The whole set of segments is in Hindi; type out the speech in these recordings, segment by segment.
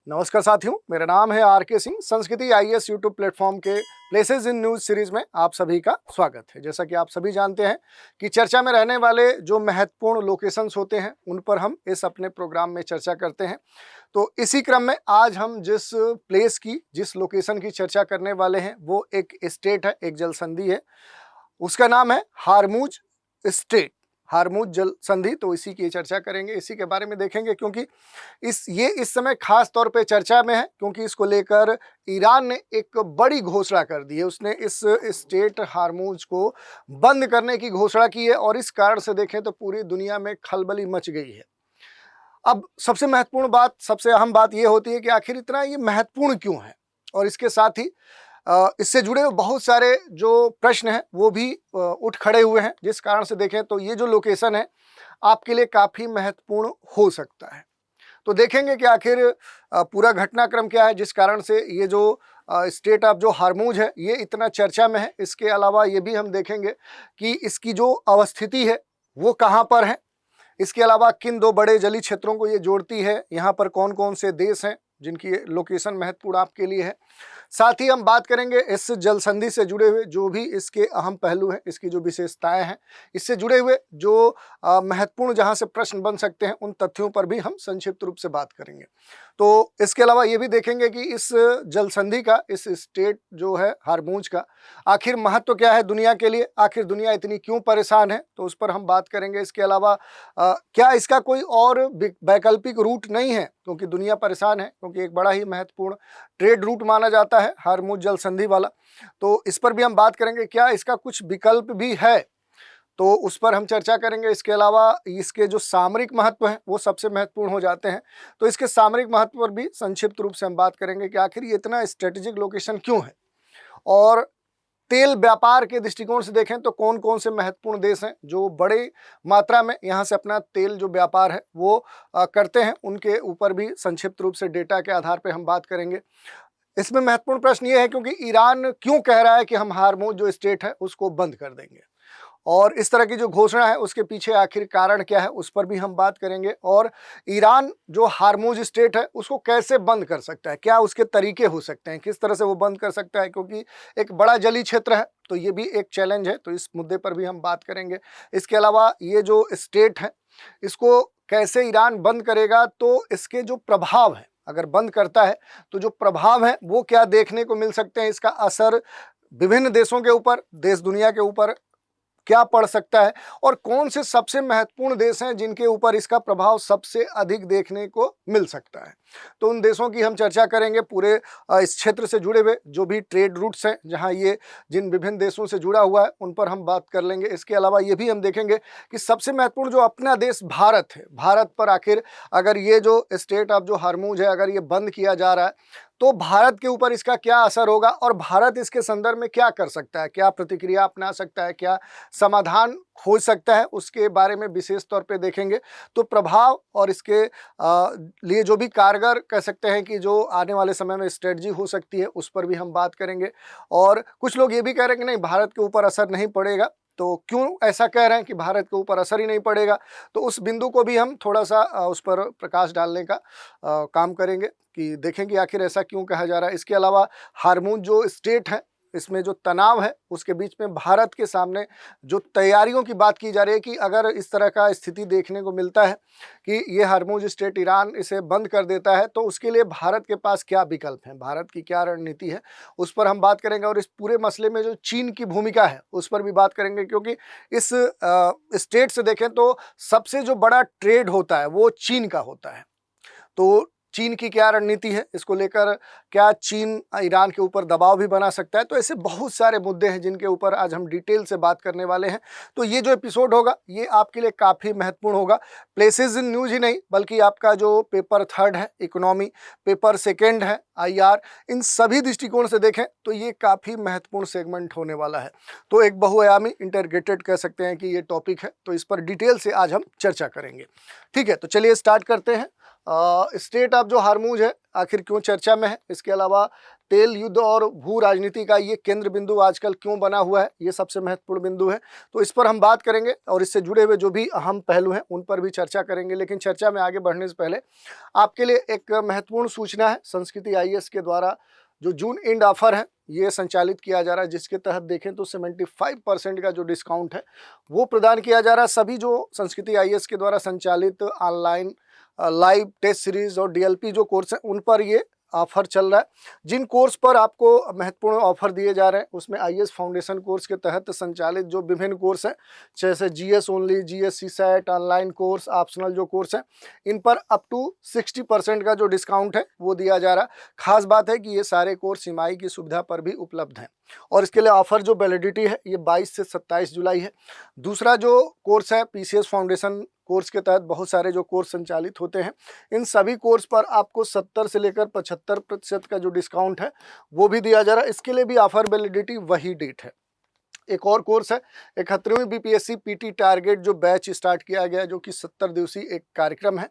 नमस्कार साथियों, मेरा नाम है आर.के. सिंह। संस्कृति आईएएस यूट्यूब प्लेटफॉर्म के प्लेसेस इन न्यूज़ सीरीज़ में आप सभी का स्वागत है। जैसा कि आप सभी जानते हैं कि चर्चा में रहने वाले जो महत्वपूर्ण लोकेशंस होते हैं, उन पर हम इस अपने प्रोग्राम में चर्चा करते हैं। तो इसी क्रम में आज हम जिस लोकेशन की चर्चा करने वाले हैं, वो एक स्टेट है, एक जलसंधि है। उसका नाम है हारमुज स्टेट, हारमुज जल संधि। तो इसी की चर्चा करेंगे, इसी के बारे में देखेंगे, क्योंकि इस समय खास तौर पे चर्चा में है, क्योंकि इसको लेकर ईरान ने एक बड़ी घोषणा कर दी है। उसने इस स्टेट हारमुज को बंद करने की घोषणा की है और इस कारण से देखें तो पूरी दुनिया में खलबली मच गई है। अब सबसे महत्वपूर्ण बात, सबसे अहम बात ये होती है कि आखिर इतना ये महत्वपूर्ण क्यों है, और इसके साथ ही इससे जुड़े हुए बहुत सारे जो प्रश्न हैं वो भी उठ खड़े हुए हैं, जिस कारण से देखें तो ये जो लोकेशन है आपके लिए काफ़ी महत्वपूर्ण हो सकता है। तो देखेंगे कि आखिर पूरा घटनाक्रम क्या है जिस कारण से ये जो स्टेट ऑफ जो हारमुज है ये इतना चर्चा में है। इसके अलावा ये भी हम देखेंगे कि इसकी जो अवस्थिति है वो कहाँ पर है, इसके अलावा किन दो बड़े जलीय क्षेत्रों को ये जोड़ती है, यहाँ पर कौन कौन से देश हैं जिनकी लोकेशन महत्वपूर्ण आपके लिए है। साथ ही हम बात करेंगे इस जलसंधि से जुड़े हुए जो भी इसके अहम पहलू हैं, इसकी जो विशेषताएं हैं, इससे जुड़े हुए जो महत्वपूर्ण जहां से प्रश्न बन सकते हैं, उन तथ्यों पर भी हम संक्षिप्त रूप से बात करेंगे। तो इसके अलावा ये भी देखेंगे कि इस जलसंधि का, इस स्टेट जो है हारमुज का, आखिर महत्व क्या है दुनिया के लिए, आखिर दुनिया इतनी क्यों परेशान है, तो उस पर हम बात करेंगे। इसके अलावा क्या इसका कोई और वैकल्पिक रूट नहीं है, क्योंकि दुनिया परेशान है, क्योंकि एक बड़ा ही महत्वपूर्ण ट्रेड रूट माना जाता है हारमुज जलसंधि वाला। तो इस पर भी हम बात करेंगे, क्या इसका कुछ विकल्प भी है, तो उस पर हम चर्चा करेंगे। इसके अलावा इसके जो सामरिक महत्व हैं वो सबसे महत्वपूर्ण हो जाते हैं, तो इसके सामरिक महत्व पर भी संक्षिप्त रूप से हम बात करेंगे कि आखिर ये इतना स्ट्रेटेजिक लोकेशन क्यों है, और तेल व्यापार के दृष्टिकोण से देखें तो कौन कौन से महत्वपूर्ण देश हैं जो बड़े मात्रा में यहाँ से अपना तेल जो व्यापार है वो करते हैं, उनके ऊपर भी संक्षिप्त रूप से डेटा के आधार पर हम बात करेंगे। इसमें महत्वपूर्ण प्रश्न ये है क्योंकि ईरान क्यों कह रहा है कि हम हारमुज जो स्टेट है उसको बंद कर देंगे, और इस तरह की जो घोषणा है उसके पीछे आखिर कारण क्या है, उस पर भी हम बात करेंगे। और ईरान जो हारमुज स्टेट है उसको कैसे बंद कर सकता है, क्या उसके तरीके हो सकते हैं, किस तरह से वो बंद कर सकता है, क्योंकि एक बड़ा जलीय क्षेत्र है तो ये भी एक चैलेंज है, तो इस मुद्दे पर भी हम बात करेंगे। इसके अलावा ये जो स्टेट है इसको कैसे ईरान बंद करेगा, तो इसके जो प्रभाव है, अगर बंद करता है तो जो प्रभाव है वो क्या देखने को मिल सकते हैं, इसका असर विभिन्न देशों के ऊपर, देश दुनिया के ऊपर क्या पड़ सकता है, और कौन से सबसे महत्वपूर्ण देश हैं जिनके ऊपर इसका प्रभाव सबसे अधिक देखने को मिल सकता है। तो उन देशों की हम चर्चा करेंगे, पूरे इस क्षेत्र से जुड़े हुए जो भी ट्रेड रूट्स हैं जहां ये जिन विभिन्न देशों से जुड़ा हुआ है उन पर हम बात कर लेंगे। इसके अलावा ये भी हम देखेंगे कि सबसे महत्वपूर्ण जो अपना देश भारत है, भारत पर आखिर अगर ये जो स्टेट ऑफ जो हारमुज है अगर ये बंद किया जा रहा है तो भारत के ऊपर इसका क्या असर होगा, और भारत इसके संदर्भ में क्या कर सकता है, क्या प्रतिक्रिया अपना सकता है, क्या समाधान खोज सकता है, उसके बारे में विशेष तौर पे देखेंगे। तो प्रभाव और इसके लिए जो भी कारगर कह सकते हैं कि जो आने वाले समय में स्ट्रेटजी हो सकती है, उस पर भी हम बात करेंगे। और कुछ लोग ये भी कह रहे हैं कि नहीं, भारत के ऊपर असर नहीं पड़ेगा, तो क्यों ऐसा कह रहे हैं कि भारत के ऊपर असर ही नहीं पड़ेगा, तो उस बिंदु को भी हम थोड़ा सा उस पर प्रकाश डालने का काम करेंगे कि देखें कि आखिर ऐसा क्यों कहा जा रहा है। इसके अलावा हारमुज जो स्टेट है इसमें जो तनाव है उसके बीच में भारत के सामने जो तैयारियों की बात की जा रही है कि अगर इस तरह का स्थिति देखने को मिलता है कि ये हारमुज स्टेट ईरान इसे बंद कर देता है, तो उसके लिए भारत के पास क्या विकल्प हैं, भारत की क्या रणनीति है, उस पर हम बात करेंगे। और इस पूरे मसले में जो चीन की भूमिका है उस पर भी बात करेंगे, क्योंकि इस स्टेट से देखें तो सबसे जो बड़ा ट्रेड होता है वो चीन का होता है। तो चीन की क्या रणनीति है, इसको लेकर क्या चीन ईरान के ऊपर दबाव भी बना सकता है, तो ऐसे बहुत सारे मुद्दे हैं जिनके ऊपर आज हम डिटेल से बात करने वाले हैं। तो ये जो एपिसोड होगा ये आपके लिए काफ़ी महत्वपूर्ण होगा। प्लेसेस इन न्यूज़ ही नहीं बल्कि आपका जो पेपर 3 है इकोनॉमी, पेपर 2 है IR, इन सभी दृष्टिकोण से देखें तो ये काफ़ी महत्वपूर्ण सेगमेंट होने वाला है। तो एक बहुआयामी इंटरग्रेटेड कह सकते हैं कि ये टॉपिक है, तो इस पर डिटेल से आज हम चर्चा करेंगे। ठीक है, तो चलिए स्टार्ट करते हैं। स्ट्रेट ऑफ जो हार्मूज है आखिर क्यों चर्चा में है, इसके अलावा तेल युद्ध और भू राजनीति का ये केंद्र बिंदु आजकल क्यों बना हुआ है, ये सबसे महत्वपूर्ण बिंदु है। तो इस पर हम बात करेंगे और इससे जुड़े हुए जो भी अहम पहलू हैं उन पर भी चर्चा करेंगे। लेकिन चर्चा में आगे बढ़ने से पहले आपके लिए एक महत्वपूर्ण सूचना है। संस्कृति आईएएस के द्वारा जो जून एंड ऑफर है ये संचालित किया जा रहा है, जिसके तहत देखें तो 75% का जो डिस्काउंट है वो प्रदान किया जा रहा है। सभी जो संस्कृति आईएएस के द्वारा संचालित ऑनलाइन लाइव टेस्ट सीरीज और डीएलपी जो कोर्स हैं उन पर ये ऑफर चल रहा है। जिन कोर्स पर आपको महत्वपूर्ण ऑफर दिए जा रहे हैं उसमें आईएएस फाउंडेशन कोर्स के तहत संचालित जो विभिन्न कोर्स हैं, जैसे GS only, GS CSAT, online course, optional जो कोर्स हैं, इन पर अप टू 60% का जो डिस्काउंट है वो दिया जा रहा है। खास बात है कि ये सारे कोर्स सीमाई की सुविधा पर भी उपलब्ध हैं और इसके लिए ऑफर जो वैलिडिटी है ये 22 से 27 जुलाई है। दूसरा जो कोर्स है पीसीएस फाउंडेशन कोर्स के तहत बहुत सारे जो कोर्स संचालित होते हैं, इन सभी कोर्स पर आपको 70 से लेकर 75% का जो डिस्काउंट है वो भी दिया जा रहा है। इसके लिए भी ऑफर वैलिडिटी वही डेट है। एक और कोर्स है 71वीं बीपीएससी पीटी टारगेट जो बैच स्टार्ट किया गया है, जो कि 70 दिवसीय एक कार्यक्रम है।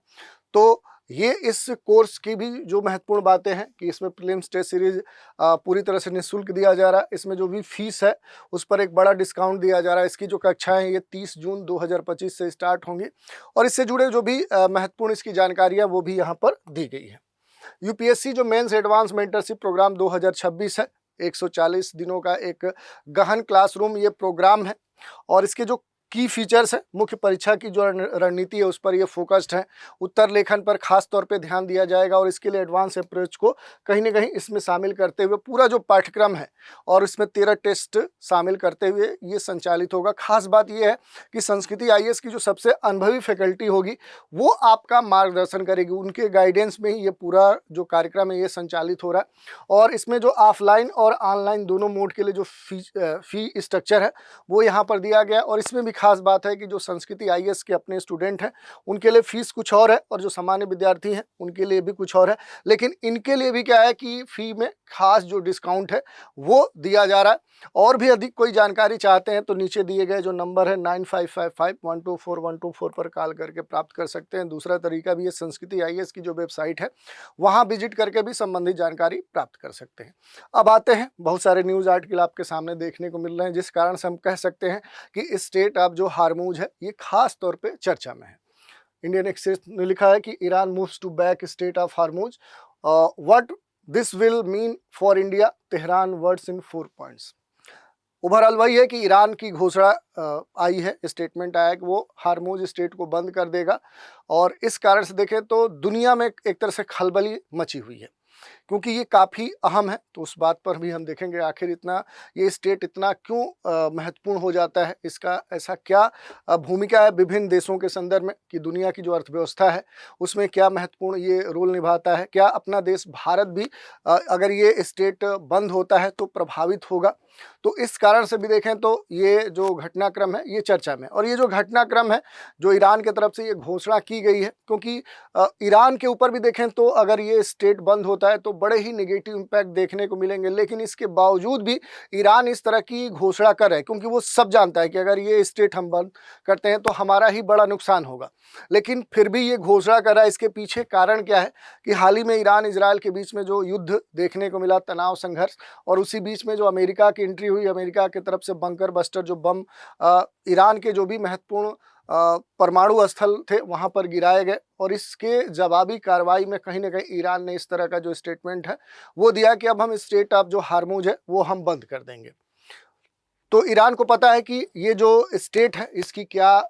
तो ये इस कोर्स की भी जो महत्वपूर्ण बातें हैं कि इसमें प्रीलिम्स टेस्ट सीरीज पूरी तरह से निःशुल्क दिया जा रहा है। इसमें जो भी फीस है उस पर एक बड़ा डिस्काउंट दिया जा रहा है। इसकी जो कक्षाएं हैं ये 30 जून 2025 से स्टार्ट होंगी और इससे जुड़े जो भी महत्वपूर्ण इसकी जानकारियां वो भी यहाँ पर दी गई है। यूपीएससी जो मेंस एडवांस मेंटरशिप प्रोग्राम 2026 है, 140 दिनों का एक गहन क्लासरूम ये प्रोग्राम है और इसके जो की फीचर्स है, मुख्य परीक्षा की जो रणनीति है उस पर ये फोकस्ड है। उत्तर लेखन पर खास तौर पे ध्यान दिया जाएगा और इसके लिए एडवांस अप्रोच को कहीं ना कहीं इसमें शामिल करते हुए पूरा जो पाठ्यक्रम है और इसमें 13 टेस्ट शामिल करते हुए ये संचालित होगा। खास बात ये है कि संस्कृति आईएएस की जो सबसे अनुभवी फैकल्टी होगी वो आपका मार्गदर्शन करेगी। उनके गाइडेंस में ही ये पूरा जो कार्यक्रम है ये संचालित हो रहा है और इसमें जो ऑफलाइन और ऑनलाइन दोनों मोड के लिए जो फी स्ट्रक्चर है वो यहाँ पर दिया गया। और इसमें भी खास बात है कि जो संस्कृति आईएएस के अपने स्टूडेंट हैं उनके लिए फीस कुछ और है और जो सामान्य विद्यार्थी हैं उनके लिए भी कुछ और है। लेकिन इनके लिए भी क्या है कि फी में खास जो डिस्काउंट है वो दिया जा रहा है। और भी अधिक कोई जानकारी चाहते हैं तो नीचे दिए गए जो नंबर है 9555124124 पर कॉल करके प्राप्त कर सकते हैं। दूसरा तरीका भी है संस्कृति आईएएस की जो वेबसाइट है वहाँ विजिट करके भी संबंधित जानकारी प्राप्त कर सकते हैं। अब आते हैं, बहुत सारे न्यूज़ आर्टिकल आपके सामने देखने को मिल रहे हैं जिस कारण से हम कह सकते हैं कि स्टेट ऑफ जो हार्मूज है ये खास तौर पे चर्चा में है। इंडियन एक्सप्रेस ने लिखा है कि Iran moves to back state of Hormuz, what this will mean for India, Tehran words in 4 points. Overall वही है कि ईरान की घोषणा आई है, स्टेटमेंट आया है कि वो हार्मूज स्टेट को बंद कर देगा और इस कारण से देखें तो दुनिया में एक तरह से खलबली मची हुई है क्योंकि ये काफ़ी अहम है। तो उस बात पर भी हम देखेंगे आखिर इतना ये स्टेट इतना क्यों महत्वपूर्ण हो जाता है, इसका ऐसा क्या भूमिका है विभिन्न देशों के संदर्भ में कि दुनिया की जो अर्थव्यवस्था है उसमें क्या महत्वपूर्ण ये रोल निभाता है। क्या अपना देश भारत भी अगर ये स्टेट बंद होता है तो प्रभावित होगा। तो इस कारण से भी देखें तो ये जो घटनाक्रम है ये चर्चा में, और ये जो घटनाक्रम है जो ईरान की तरफ से ये घोषणा की गई है, क्योंकि ईरान के ऊपर भी देखें तो अगर ये स्टेट बंद होता है तो बड़े ही नेगेटिव इम्पैक्ट देखने को मिलेंगे। लेकिन इसके बावजूद भी ईरान इस तरह की घोषणा कर रहा है क्योंकि वो सब जानता है कि अगर ये स्टेट हम बंद करते हैं तो हमारा ही बड़ा नुकसान होगा। लेकिन फिर भी ये घोषणा कर रहा है। इसके पीछे कारण क्या है कि हाल ही में ईरान इजराइल के बीच में जो युद्ध देखने को मिला, तनाव संघर्ष, और उसी बीच में जो अमेरिका की एंट्री हुई, अमेरिका की तरफ से बंकर बस्टर जो बम ईरान के जो भी महत्वपूर्ण परमाणु स्थल थे वहां पर गिराए गए, और इसके जवाबी कार्रवाई में कहीं ना कहीं ईरान ने इस तरह का जो स्टेटमेंट है वो दिया कि अब हम स्टेट ऑफ जो हार्मूज है वो हम बंद कर देंगे। तो ईरान को पता है कि ये जो स्टेट है इसकी क्या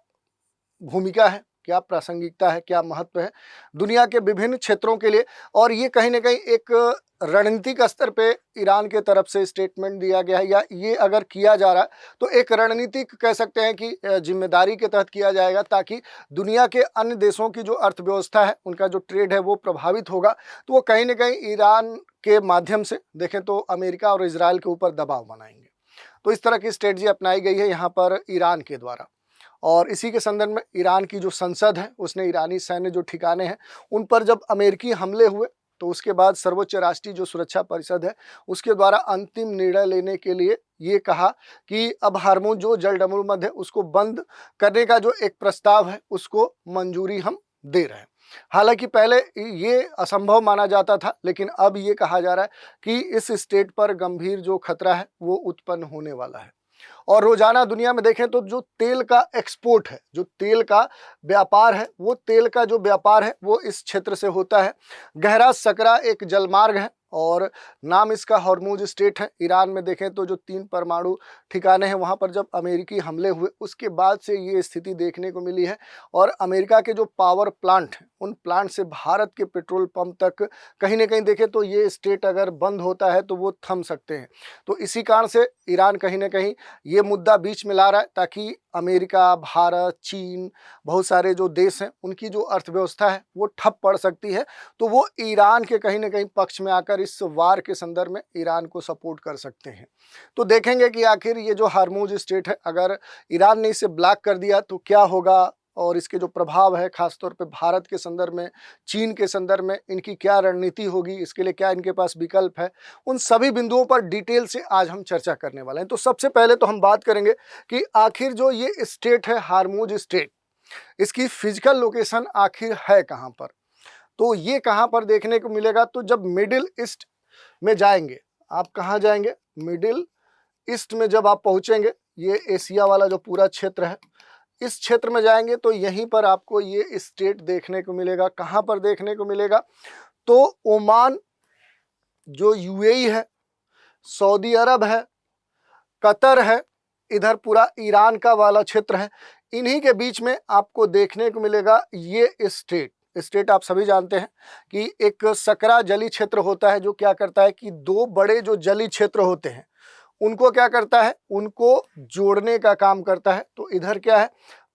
भूमिका है, क्या प्रासंगिकता है, क्या महत्व है दुनिया के विभिन्न क्षेत्रों के लिए, और ये कहीं ना कहीं एक रणनीतिक स्तर पे ईरान के तरफ से स्टेटमेंट दिया गया है, या ये अगर किया जा रहा है तो एक रणनीतिक कह सकते हैं कि जिम्मेदारी के तहत किया जाएगा, ताकि दुनिया के अन्य देशों की जो अर्थव्यवस्था है, उनका जो ट्रेड है वो प्रभावित होगा, तो वो कहीं ना कहीं ईरान के माध्यम से देखें तो अमेरिका और इजराइल के ऊपर दबाव बनाएंगे। तो इस तरह की स्ट्रेटजी अपनाई गई है यहाँ पर ईरान के द्वारा। और इसी के संदर्भ में ईरान की जो संसद है उसने ईरानी सैन्य जो ठिकाने हैं उन पर जब अमेरिकी हमले हुए तो उसके बाद सर्वोच्च राष्ट्रीय जो सुरक्षा परिषद है उसके द्वारा अंतिम निर्णय लेने के लिए ये कहा कि अब हार्मूज जो जलडमरूमध्य है उसको बंद करने का जो एक प्रस्ताव है उसको मंजूरी हम दे रहे हैं। हालांकि पहले ये असंभव माना जाता था, लेकिन अब ये कहा जा रहा है कि इस स्टेट पर गंभीर जो खतरा है वो उत्पन्न होने वाला है। और रोजाना दुनिया में देखें तो जो तेल का एक्सपोर्ट है, जो तेल का व्यापार है, वो तेल का जो व्यापार है वो इस क्षेत्र से होता है। गहरा सकरा एक जलमार्ग है और नाम इसका हॉर्मुज स्ट्रेट है। ईरान में देखें तो जो 3 परमाणु ठिकाने हैं वहाँ पर जब अमेरिकी हमले हुए उसके बाद से ये स्थिति देखने को मिली है। और अमेरिका के जो पावर प्लांट हैं उन प्लांट से भारत के पेट्रोल पंप तक कहीं ना कहीं देखें तो ये स्टेट अगर बंद होता है तो वो थम सकते हैं। तो इसी कारण से ईरान कहीं ना कहीं ये मुद्दा बीच में ला रहा है ताकि अमेरिका, भारत, चीन, बहुत सारे जो देश हैं उनकी जो अर्थव्यवस्था है वो ठप पड़ सकती है। तो वो ईरान के कहीं ना कहीं पक्ष में आकर इस वार के संदर्भ में ईरान को सपोर्ट कर सकते हैं। तो देखेंगे कि आखिर ये जो हार्मुज स्ट्रेट है अगर ईरान ने इसे ब्लॉक कर दिया तो क्या होगा और इसके जो प्रभाव है खासतौर पे भारत के संदर्भ में, चीन के संदर्भ में इनकी क्या रणनीति होगी, इसके लिए क्या इनके पास विकल्प है, उन सभी बिंदुओं पर डिटेल से आज हम चर्चा करने वाले हैं। तो सबसे पहले तो हम बात करेंगे कि आखिर जो ये स्टेट है हार्मुज स्टेट, इसकी फिजिकल लोकेशन आखिर है कहाँ पर। तो ये कहाँ पर देखने को मिलेगा, तो जब मिडिल ईस्ट में जाएंगे, आप कहाँ जाएंगे, मिडिल ईस्ट में जब आप पहुँचेंगे, ये एशिया वाला जो पूरा क्षेत्र है इस क्षेत्र में जाएंगे तो यहीं पर आपको ये स्टेट देखने को मिलेगा। कहाँ पर देखने को मिलेगा, तो ओमान, जो यूएई है, सऊदी अरब है, कतर है, इधर पूरा ईरान का वाला क्षेत्र है, इन्हीं के बीच में आपको देखने को मिलेगा ये स्टेट। स्टेट आप सभी जानते हैं कि एक सकरा जली क्षेत्र होता है जो क्या करता है कि 2 बड़े जो जली क्षेत्र होते हैं उनको क्या करता है, उनको जोड़ने का काम करता है। तो इधर क्या है,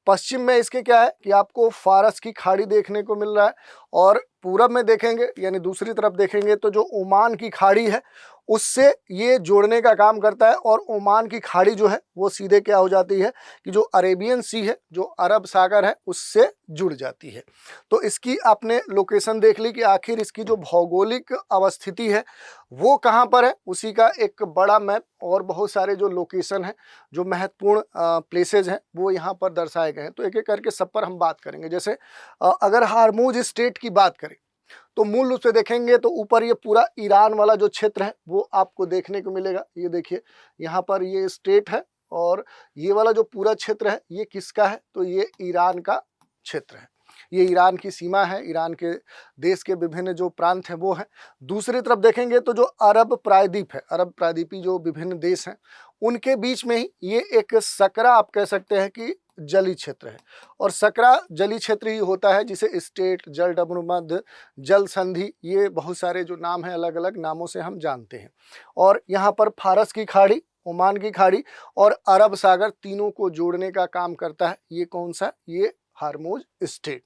पश्चिम में इसके क्या है कि आपको फारस की खाड़ी देखने को मिल रहा है और पूरब में देखेंगे यानी दूसरी तरफ देखेंगे तो जो ओमान की खाड़ी है उससे ये जोड़ने का काम करता है। और ओमान की खाड़ी जो है वो सीधे क्या हो जाती है कि जो अरेबियन सी है, जो अरब सागर है, उससे जुड़ जाती है। तो इसकी आपने लोकेशन देख ली कि आखिर इसकी जो भौगोलिक अवस्थिति है वो कहाँ पर है, उसी का एक बड़ा मैप और बहुत सारे जो लोकेशन हैं, जो महत्वपूर्ण प्लेसेज हैं वो यहाँ पर दर्शाए गए हैं। तो एक एक करके सब पर हम बात करेंगे। जैसे अगर हार्मुज स्टेट की बात करें तो मूल रूप से देखेंगे तो ऊपर ये पूरा ईरान वाला जो क्षेत्र है वो आपको देखने को मिलेगा। ये देखिए यहाँ पर ये स्टेट है और ये वाला जो पूरा क्षेत्र है ये किसका है, तो ये ईरान का क्षेत्र है। ये ईरान की सीमा है, ईरान के देश के विभिन्न जो प्रांत हैं वो हैं। दूसरी तरफ देखेंगे तो जो अरब प्रायद्वीप है, अरब प्रायद्वीपी जो विभिन्न देश हैं उनके बीच में ही ये एक सकरा आप कह सकते हैं कि जली क्षेत्र है। और सकरा जली क्षेत्र ही होता है जिसे स्टेट, जल डमरूमध्य, जल संधि, ये बहुत सारे जो नाम हैं अलग अलग नामों से हम जानते हैं। और यहाँ पर फारस की खाड़ी, ओमान की खाड़ी और अरब सागर तीनों को जोड़ने का काम करता है। ये कौन सा, ये हार्मुज स्टेट।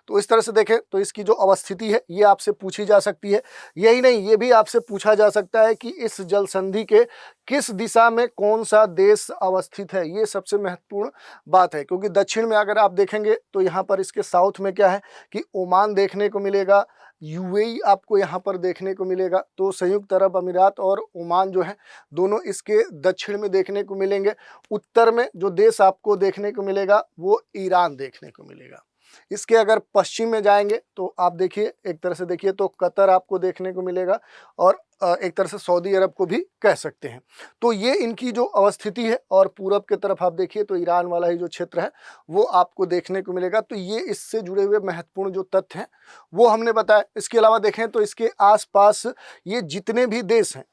तो इस तरह से देखें तो इसकी जो अवस्थिति है ये आपसे पूछी जा सकती है। यही नहीं, ये भी आपसे पूछा जा सकता है कि इस जल संधि के किस दिशा में कौन सा देश अवस्थित है। ये सबसे महत्वपूर्ण बात है क्योंकि दक्षिण में अगर आप देखेंगे तो यहाँ पर इसके साउथ में क्या है कि ओमान देखने को मिलेगा, यूएई आपको यहाँ पर देखने को मिलेगा। तो संयुक्त अरब अमीरात और ओमान जो है दोनों इसके दक्षिण में देखने को मिलेंगे। उत्तर में जो देश आपको देखने को मिलेगा वो ईरान देखने को मिलेगा। इसके अगर पश्चिम में जाएंगे तो आप देखिए, एक तरह से देखिए तो कतर आपको देखने को मिलेगा और एक तरह से सऊदी अरब को भी कह सकते हैं। तो ये इनकी जो अवस्थिति है। और पूरब की तरफ आप देखिए तो ईरान वाला ही जो क्षेत्र है वो आपको देखने को मिलेगा। तो ये इससे जुड़े हुए महत्वपूर्ण जो तथ्य हैं वो हमने बताया। इसके अलावा देखें तो इसके आसपास ये जितने भी देश हैं,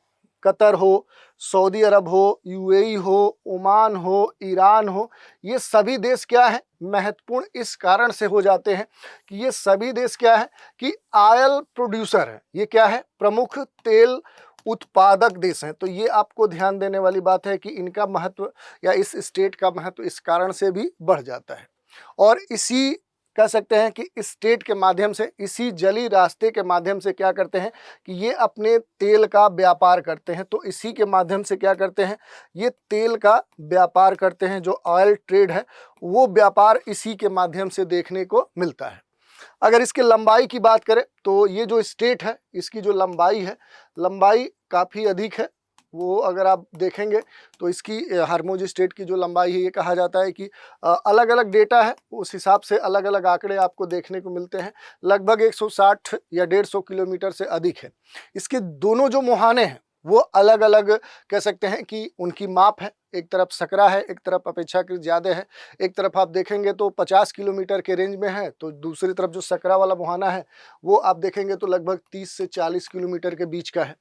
कतर हो, सऊदी अरब हो, यूएई हो, ओमान हो, ईरान हो, ये सभी देश क्या है, महत्वपूर्ण इस कारण से हो जाते हैं कि ये सभी देश क्या है कि ऑयल प्रोड्यूसर है। ये क्या है, प्रमुख तेल उत्पादक देश हैं। तो ये आपको ध्यान देने वाली बात है कि इनका महत्व या इस स्टेट का महत्व इस कारण से भी बढ़ जाता है। और इसी कह सकते हैं कि इस स्टेट के माध्यम से, इसी जली रास्ते के माध्यम से क्या करते हैं कि ये अपने तेल का व्यापार करते हैं। तो इसी के माध्यम से क्या करते हैं, ये तेल का व्यापार करते हैं। जो ऑयल ट्रेड है वो व्यापार इसी के माध्यम से देखने को मिलता है। अगर इसके लंबाई की बात करें तो ये जो स्टेट है इसकी जो लंबाई है, लंबाई काफ़ी अधिक है, वो अगर आप देखेंगे तो इसकी हरमुज स्ट्रेट की जो लंबाई है, ये कहा जाता है कि अलग अलग डेटा है उस हिसाब से अलग अलग आंकड़े आपको देखने को मिलते हैं। लगभग 160 या 150 किलोमीटर से अधिक है। इसके दोनों जो मुहाने हैं वो अलग अलग कह सकते हैं कि उनकी माप है। एक तरफ सकरा है, एक तरफ अपेक्षाकृत ज़्यादा है। एक तरफ आप देखेंगे तो 50 किलोमीटर के रेंज में है, तो दूसरी तरफ जो सकरा वाला मुहाना है वो आप देखेंगे तो लगभग 30 से 40 किलोमीटर के बीच का है।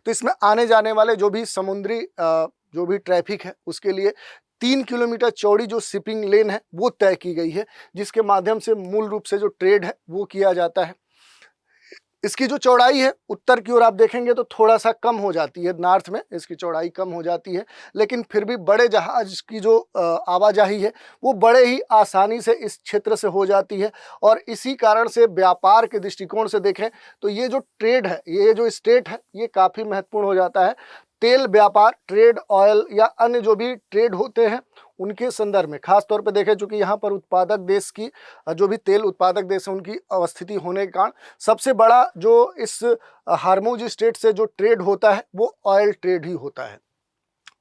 तो इसमें आने जाने वाले जो भी समुद्री जो भी ट्रैफिक है उसके लिए 3 किलोमीटर चौड़ी जो शिपिंग लेन है वो तय की गई है, जिसके माध्यम से मूल रूप से जो ट्रेड है वो किया जाता है। इसकी जो चौड़ाई है उत्तर की ओर आप देखेंगे तो थोड़ा सा कम हो जाती है, नॉर्थ में इसकी चौड़ाई कम हो जाती है, लेकिन फिर भी बड़े जहाज की जो आवाजाही है वो बड़े ही आसानी से इस क्षेत्र से हो जाती है। और इसी कारण से व्यापार के दृष्टिकोण से देखें तो ये जो ट्रेड है, ये जो स्टेट है, ये काफ़ी महत्वपूर्ण हो जाता है। तेल व्यापार, ट्रेड, ऑयल या अन्य जो भी ट्रेड होते हैं उनके संदर्भ में खास तौर पे देखें, चूंकि यहाँ पर उत्पादक देश की जो भी तेल उत्पादक देश है उनकी अवस्थिति होने के कारण सबसे बड़ा जो इस हार्मुज स्टेट से जो ट्रेड होता है वो ऑयल ट्रेड ही होता है।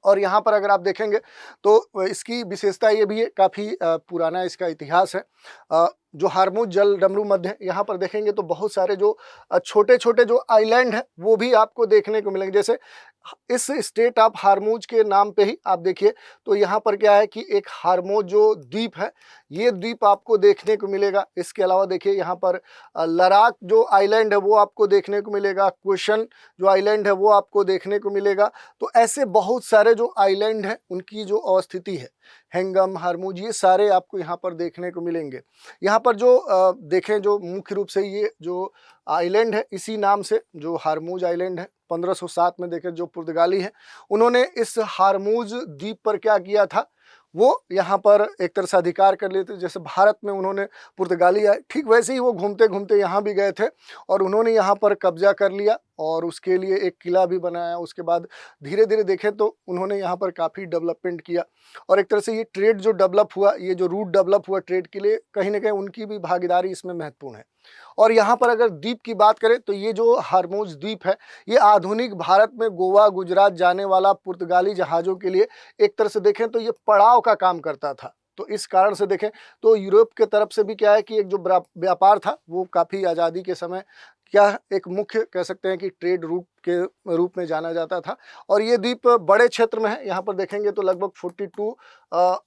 और यहाँ पर अगर आप देखेंगे तो इसकी विशेषता ये भी है, काफ़ी पुराना इसका इतिहास है। जो हार्मुज जल डमरू मध्य, यहाँ पर देखेंगे तो बहुत सारे जो छोटे छोटे जो आइलैंड हैं वो भी आपको देखने को मिलेंगे। जैसे इस स्टेट ऑफ हार्मुज के नाम पे ही आप देखिए तो यहाँ पर क्या है कि एक हार्मुज जो द्वीप है, ये द्वीप आपको देखने को मिलेगा। इसके अलावा देखिए यहाँ पर लद्दाख जो आइलैंड है वो आपको देखने को मिलेगा, क्वेश्चन जो आइलैंड है वो आपको देखने को मिलेगा। तो ऐसे बहुत सारे जो आइलैंड हैं उनकी जो अवस्थिति है, हेंगम, हार्मुज, ये सारे आपको यहाँ पर देखने को मिलेंगे। यहाँ पर जो देखें जो मुख्य रूप से ये जो आइलैंड है इसी नाम से जो हार्मुज आइलैंड है, 1507 में देखें जो पुर्तगाली है उन्होंने इस हार्मुज द्वीप पर क्या किया था, वो यहाँ पर एक तरह से अधिकार कर लेते। जैसे भारत में उन्होंने पुर्तगाली आए, ठीक वैसे ही वो घूमते घूमते यहाँ भी गए थे और उन्होंने यहाँ पर कब्जा कर लिया और उसके लिए एक किला भी बनाया। उसके बाद धीरे धीरे देखें तो उन्होंने यहाँ पर काफ़ी डेवलपमेंट किया और एक तरह से ये ट्रेड जो डेवलप हुआ, ये जो रूट डेवलप हुआ ट्रेड के लिए, कहीं ना कहीं उनकी भी भागीदारी इसमें महत्वपूर्ण है। और यहाँ पर अगर द्वीप की बात करें तो ये जो हार्मुज द्वीप है ये आधुनिक भारत में गोवा, गुजरात जाने वाला पुर्तगाली जहाज़ों के लिए एक तरह से देखें तो ये पड़ाव का काम करता था। तो इस कारण से देखें तो यूरोप के तरफ से भी क्या है कि एक जो व्यापार था वो काफ़ी आज़ादी के समय क्या एक मुख्य कह सकते हैं कि ट्रेड रूट के रूप में जाना जाता था। और ये द्वीप बड़े क्षेत्र में है, यहाँ पर देखेंगे तो लगभग 42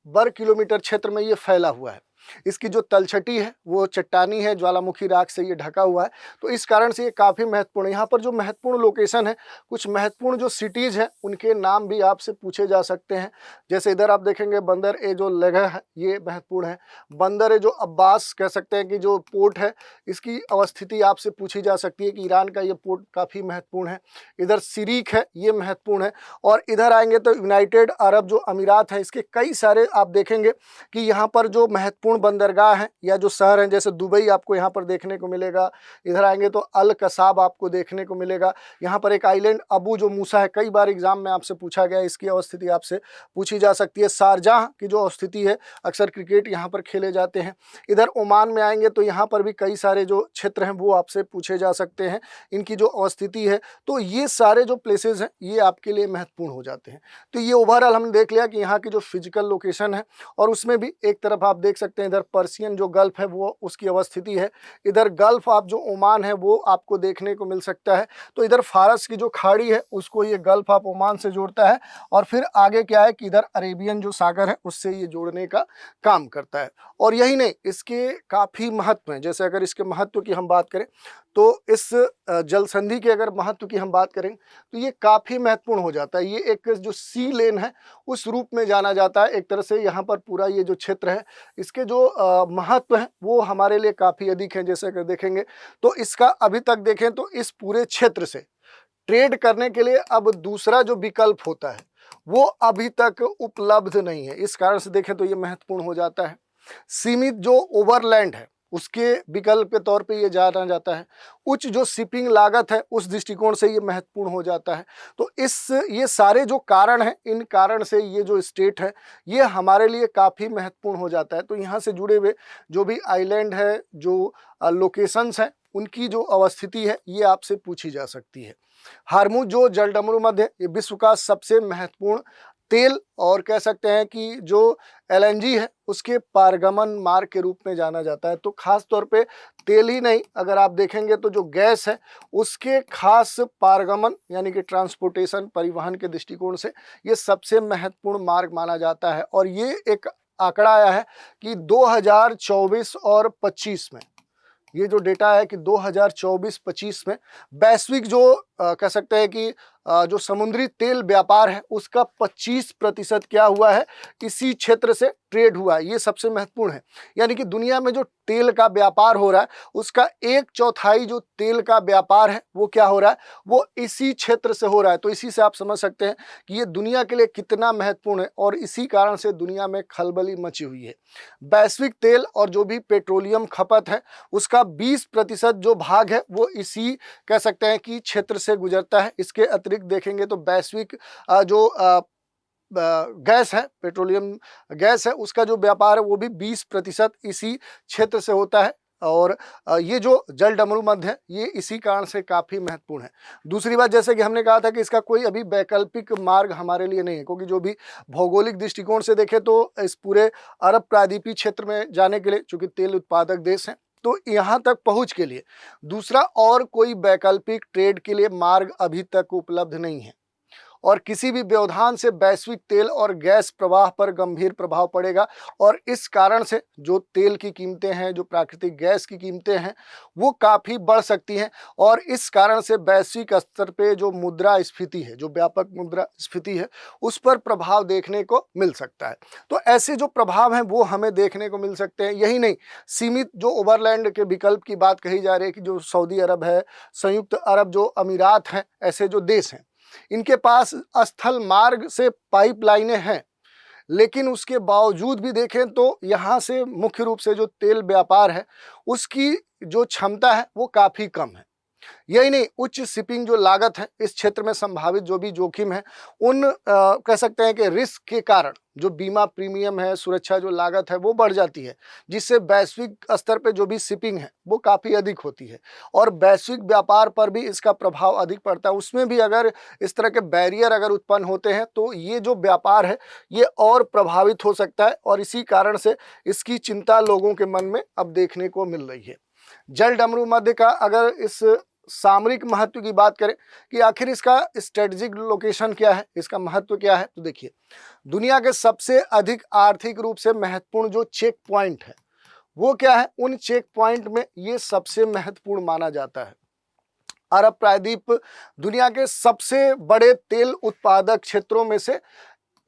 वर्ग किलोमीटर क्षेत्र में ये फैला हुआ है। इसकी जो तलछटी है वो चट्टानी है, ज्वालामुखी राख से ये ढका हुआ है। तो इस कारण से ये काफ़ी महत्वपूर्ण है। यहाँ पर जो महत्वपूर्ण लोकेशन है, कुछ महत्वपूर्ण जो सिटीज़ हैं उनके नाम भी आपसे पूछे जा सकते हैं। जैसे इधर आप देखेंगे बंदर ए जो लगा है ये महत्वपूर्ण है। बंदर ए जो अब्बास कह सकते हैं कि जो पोर्ट है इसकी अवस्थिति आपसे पूछी जा सकती है कि ईरान का ये पोर्ट काफ़ी महत्वपूर्ण है। इधर सिरीक है, ये महत्वपूर्ण है। और इधर आएंगे तो यूनाइटेड अरब जो अमीरात है इसके कई सारे आप देखेंगे कि यहाँ पर जो महत्वपूर्ण बंदरगाह हैं या जो शहर हैं, जैसे दुबई आपको यहाँ पर देखने को मिलेगा। इधर आएंगे तो अल कसाब आपको देखने को मिलेगा। यहाँ पर एक आइलैंड अबू जो मूसा है, कई बार एग्जाम में आपसे पूछा गया, इसकी अवस्थिति आपसे पूछी जा सकती है। शारजाह की जो अवस्थिति है, अक्सर क्रिकेट यहाँ पर खेले जाते हैं। इधर ओमान में आएंगे तो यहाँ पर भी कई सारे जो क्षेत्र हैं वो आपसे पूछे जा सकते हैं, इनकी जो अवस्थिति है। तो ये सारे जो प्लेसेस हैं ये आपके लिए महत्वपूर्ण हो जाते हैं। तो ये ओवरऑल हमने देख लिया कि यहाँ की जो फिजिकल लोकेशन है और उसमें भी एक तरफ आप देख सकते हैं इधर पर्सियन जो गल्फ है वो उसकी अवस्थिति है। इधर गल्फ ऑफ जो ओमान है वो आपको देखने को मिल सकता है। तो इधर फारस की जो खाड़ी है उसको ये गल्फ ऑफ ओमान से जोड़ता है और फिर आगे क्या है कि इधर अरेबियन जो सागर है उससे ये जोड़ने का काम करता है। और यही नहीं, इसके काफ़ी महत्व हैं। जैसे अगर इसके महत्व की हम बात करें तो इस जल संधि के अगर महत्व की हम बात करें तो ये काफ़ी महत्वपूर्ण हो जाता है। ये एक जो सी लेन है उस रूप में जाना जाता है। एक तरह से यहाँ पर पूरा ये जो क्षेत्र है इसके जो महत्व है वो हमारे लिए काफ़ी अधिक है। जैसे अगर देखेंगे तो इसका अभी तक देखें तो इस पूरे क्षेत्र से ट्रेड करने के लिए अब दूसरा जो विकल्प होता है वो अभी तक उपलब्ध नहीं है। इस कारण से देखें तो ये महत्वपूर्ण हो जाता है। सीमित जो ओवरलैंड है उसके विकल्प के तौर पे ये जाना जाता है। उच्च जो शिपिंग लागत है उस दृष्टिकोण से ये महत्वपूर्ण हो जाता है। तो ये सारे जो कारण हैं, इन कारण से ये जो स्टेट है ये हमारे लिए काफ़ी महत्वपूर्ण हो जाता है। तो यहाँ से जुड़े हुए जो भी आइलैंड है, जो लोकेशंस हैं, उनकी जो अवस्थिति है ये आपसे पूछी जा सकती है। हार्मुज जो जलडमरू मध्य है, ये विश्व का सबसे महत्वपूर्ण तेल और कह सकते हैं कि जो एलएनजी है उसके पारगमन मार्ग के रूप में जाना जाता है। तो खास तौर पे तेल ही नहीं, अगर आप देखेंगे तो जो गैस है उसके खास पारगमन यानी कि ट्रांसपोर्टेशन परिवहन के दृष्टिकोण से ये सबसे महत्वपूर्ण मार्ग माना जाता है। और ये एक आंकड़ा आया है कि 2024 और 25 में, ये जो डेटा है कि 2024-25 में वैश्विक जो कह सकते हैं कि जो समुद्री तेल व्यापार है उसका 25% क्या हुआ है, इसी क्षेत्र से ट्रेड हुआ है। ये सबसे महत्वपूर्ण है, यानी कि दुनिया में जो तेल का व्यापार हो रहा है उसका 1/4 जो तेल का व्यापार है वो क्या हो रहा है, वो इसी क्षेत्र से हो रहा है। तो इसी से आप समझ सकते हैं कि ये दुनिया के लिए कितना महत्वपूर्ण है और इसी कारण से दुनिया में खलबली मची हुई है। वैश्विक तेल और जो भी पेट्रोलियम खपत है उसका 20% जो भाग है वो इसी कह सकते हैं कि क्षेत्र से गुजरता है। इसके अतिरिक्त देखेंगे तो वैश्विक जो गैस है, पेट्रोलियम गैस है, उसका जो व्यापार है वो भी 20% इसी क्षेत्र से होता है। और ये जो जलडमरू मध्य है ये इसी कारण से काफ़ी महत्वपूर्ण है। दूसरी बात, जैसे कि हमने कहा था कि इसका कोई अभी वैकल्पिक मार्ग हमारे लिए नहीं है, क्योंकि जो भी भौगोलिक दृष्टिकोण से देखें तो इस पूरे अरब प्रायद्वीपीय क्षेत्र में जाने के लिए, चूंकि तेल उत्पादक देश हैं, तो यहाँ तक पहुँच के लिए दूसरा और कोई वैकल्पिक ट्रेड के लिए मार्ग अभी तक उपलब्ध नहीं है। और किसी भी व्यवधान से वैश्विक तेल और गैस प्रवाह पर गंभीर प्रभाव पड़ेगा और इस कारण से जो तेल की कीमतें हैं, जो प्राकृतिक गैस की कीमतें हैं, वो काफ़ी बढ़ सकती हैं। और इस कारण से वैश्विक स्तर पे जो मुद्रास्फीति है, जो व्यापक मुद्रास्फीति है, उस पर प्रभाव देखने को मिल सकता है। तो ऐसे जो प्रभाव हैं वो हमें देखने को मिल सकते हैं। यही नहीं, सीमित जो ओवरलैंड के विकल्प की बात कही जा रही है कि जो सऊदी अरब है, संयुक्त अरब जो अमीरात हैं, ऐसे जो देश हैं, इनके पास स्थल मार्ग से पाइपलाइनें हैं, लेकिन उसके बावजूद भी देखें तो यहाँ से मुख्य रूप से जो तेल व्यापार है उसकी जो क्षमता है वो काफ़ी कम है। यही नहीं, उच्च शिपिंग जो लागत है, इस क्षेत्र में संभावित जो भी जोखिम है उन कह सकते हैं कि रिस्क के कारण जो बीमा प्रीमियम है, सुरक्षा जो लागत है वो बढ़ जाती है, जिससे वैश्विक स्तर पे जो भी शिपिंग है वो काफ़ी अधिक होती है और वैश्विक व्यापार पर भी इसका प्रभाव अधिक पड़ता है। उसमें भी अगर इस तरह के बैरियर अगर उत्पन्न होते हैं तो ये जो व्यापार है ये और प्रभावित हो सकता है और इसी कारण से इसकी चिंता लोगों के मन में अब देखने को मिल रही है। जलडमरू मध्य का अगर इस सामरिक महत्व की बात करें कि आखिर इसका स्ट्रेटेजिक लोकेशन क्या है, इसका महत्व क्या है, तो देखिए, दुनिया के सबसे अधिक आर्थिक रूप से महत्वपूर्ण जो चेक पॉइंट है वो क्या है, उन चेक पॉइंट में ये सबसे महत्वपूर्ण माना जाता है। अरब प्रायद्वीप दुनिया के सबसे बड़े तेल उत्पादक क्षेत्रों में से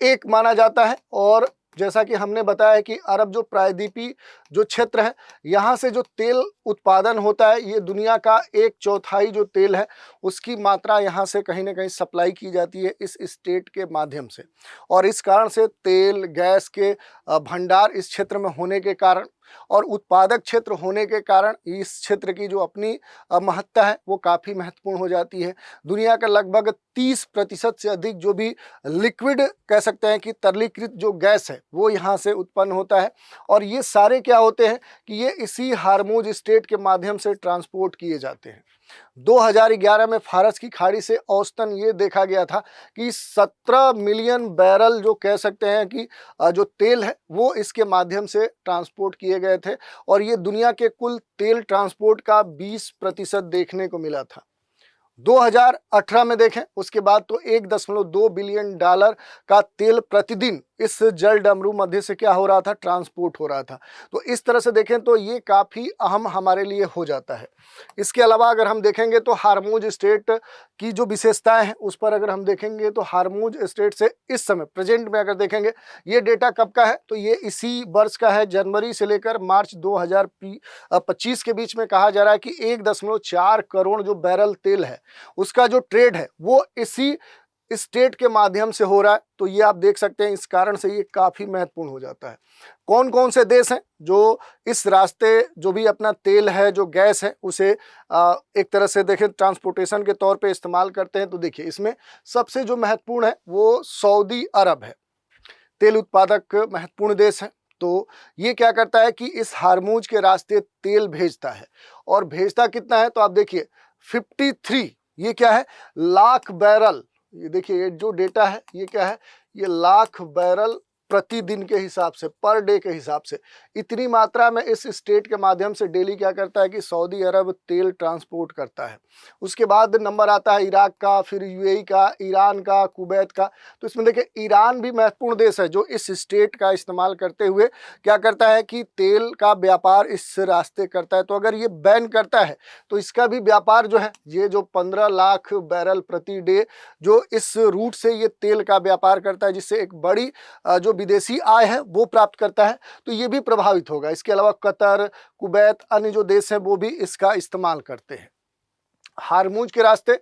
एक माना जाता है और जैसा कि हमने बताया कि अरब जो प्रायद्वीपीय जो क्षेत्र है, यहाँ से जो तेल उत्पादन होता है, ये दुनिया का 1/4 जो तेल है उसकी मात्रा यहाँ से कहीं ना कहीं सप्लाई की जाती है इस स्टेट के माध्यम से। और इस कारण से तेल गैस के भंडार इस क्षेत्र में होने के कारण और उत्पादक क्षेत्र होने के कारण इस क्षेत्र की जो अपनी महत्ता है वो काफ़ी महत्वपूर्ण हो जाती है। दुनिया का लगभग 30% से अधिक जो भी लिक्विड कह सकते हैं कि तरलीकृत जो गैस है वो यहाँ से उत्पन्न होता है और ये सारे क्या होते हैं कि ये इसी हार्मुज स्ट्रेट के माध्यम से ट्रांसपोर्ट किए जाते हैं। 2011 में फारस की खाड़ी से औसतन ये देखा गया था कि 17 मिलियन बैरल जो कह सकते हैं कि जो तेल है वो इसके माध्यम से ट्रांसपोर्ट किए गए थे और ये दुनिया के कुल तेल ट्रांसपोर्ट का 20% देखने को मिला था। 2018 में देखें उसके बाद तो $1.2 बिलियन का तेल प्रतिदिन इस जलडमरू मध्य से क्या हो रहा था, ट्रांसपोर्ट हो रहा था। तो इस तरह से देखें तो ये काफ़ी अहम हमारे लिए हो जाता है। इसके अलावा अगर हम देखेंगे तो हार्मुज स्ट्रेट की जो विशेषताएं हैं उस पर अगर हम देखेंगे तो हार्मुज स्ट्रेट से इस समय प्रेजेंट में अगर देखेंगे, ये डेटा कब का है, तो ये इसी वर्ष का है, जनवरी से लेकर मार्च 2025 के बीच में कहा जा रहा है कि 1.4 करोड़ जो बैरल तेल है उसका जो ट्रेड है वो इसी स्टेट के माध्यम से हो रहा है। तो ये आप देख सकते हैं, इस कारण से ये काफ़ी महत्वपूर्ण हो जाता है। कौन कौन से देश हैं जो इस रास्ते जो भी अपना तेल है, जो गैस है, उसे एक तरह से देखें ट्रांसपोर्टेशन के तौर पे इस्तेमाल करते हैं, तो देखिए इसमें सबसे जो महत्वपूर्ण है वो सऊदी अरब है, तेल उत्पादक महत्वपूर्ण देश है। तो ये क्या करता है कि इस हार्मुज के रास्ते तेल भेजता है और भेजता कितना है, तो आप देखिए 53, ये क्या है, लाख बैरल। ये देखिए ये जो डेटा है ये क्या है, ये लाख बैरल प्रतिदिन के हिसाब से, पर डे के हिसाब से, इतनी मात्रा में इस स्टेट के माध्यम से डेली क्या करता है कि सऊदी अरब तेल ट्रांसपोर्ट करता है। उसके बाद नंबर आता है इराक का, फिर यूएई का, ईरान का, कुवैत का। तो इसमें देखिए ईरान भी महत्वपूर्ण देश है जो इस स्टेट का इस्तेमाल करते हुए क्या करता है कि तेल का व्यापार इस रास्ते करता है। तो अगर ये बैन करता है तो इसका भी व्यापार जो है, ये जो 15 लाख बैरल प्रति डे जो इस रूट से ये तेल का व्यापार करता है, जिससे एक बड़ी जो विदेशी आय है वो प्राप्त करता है, तो ये भी प्रभावित होगा। इसके अलावा कतर, कुवैत, अन्य जो देश हैं वो भी इसका इस्तेमाल करते हैं। हार्मुज के रास्ते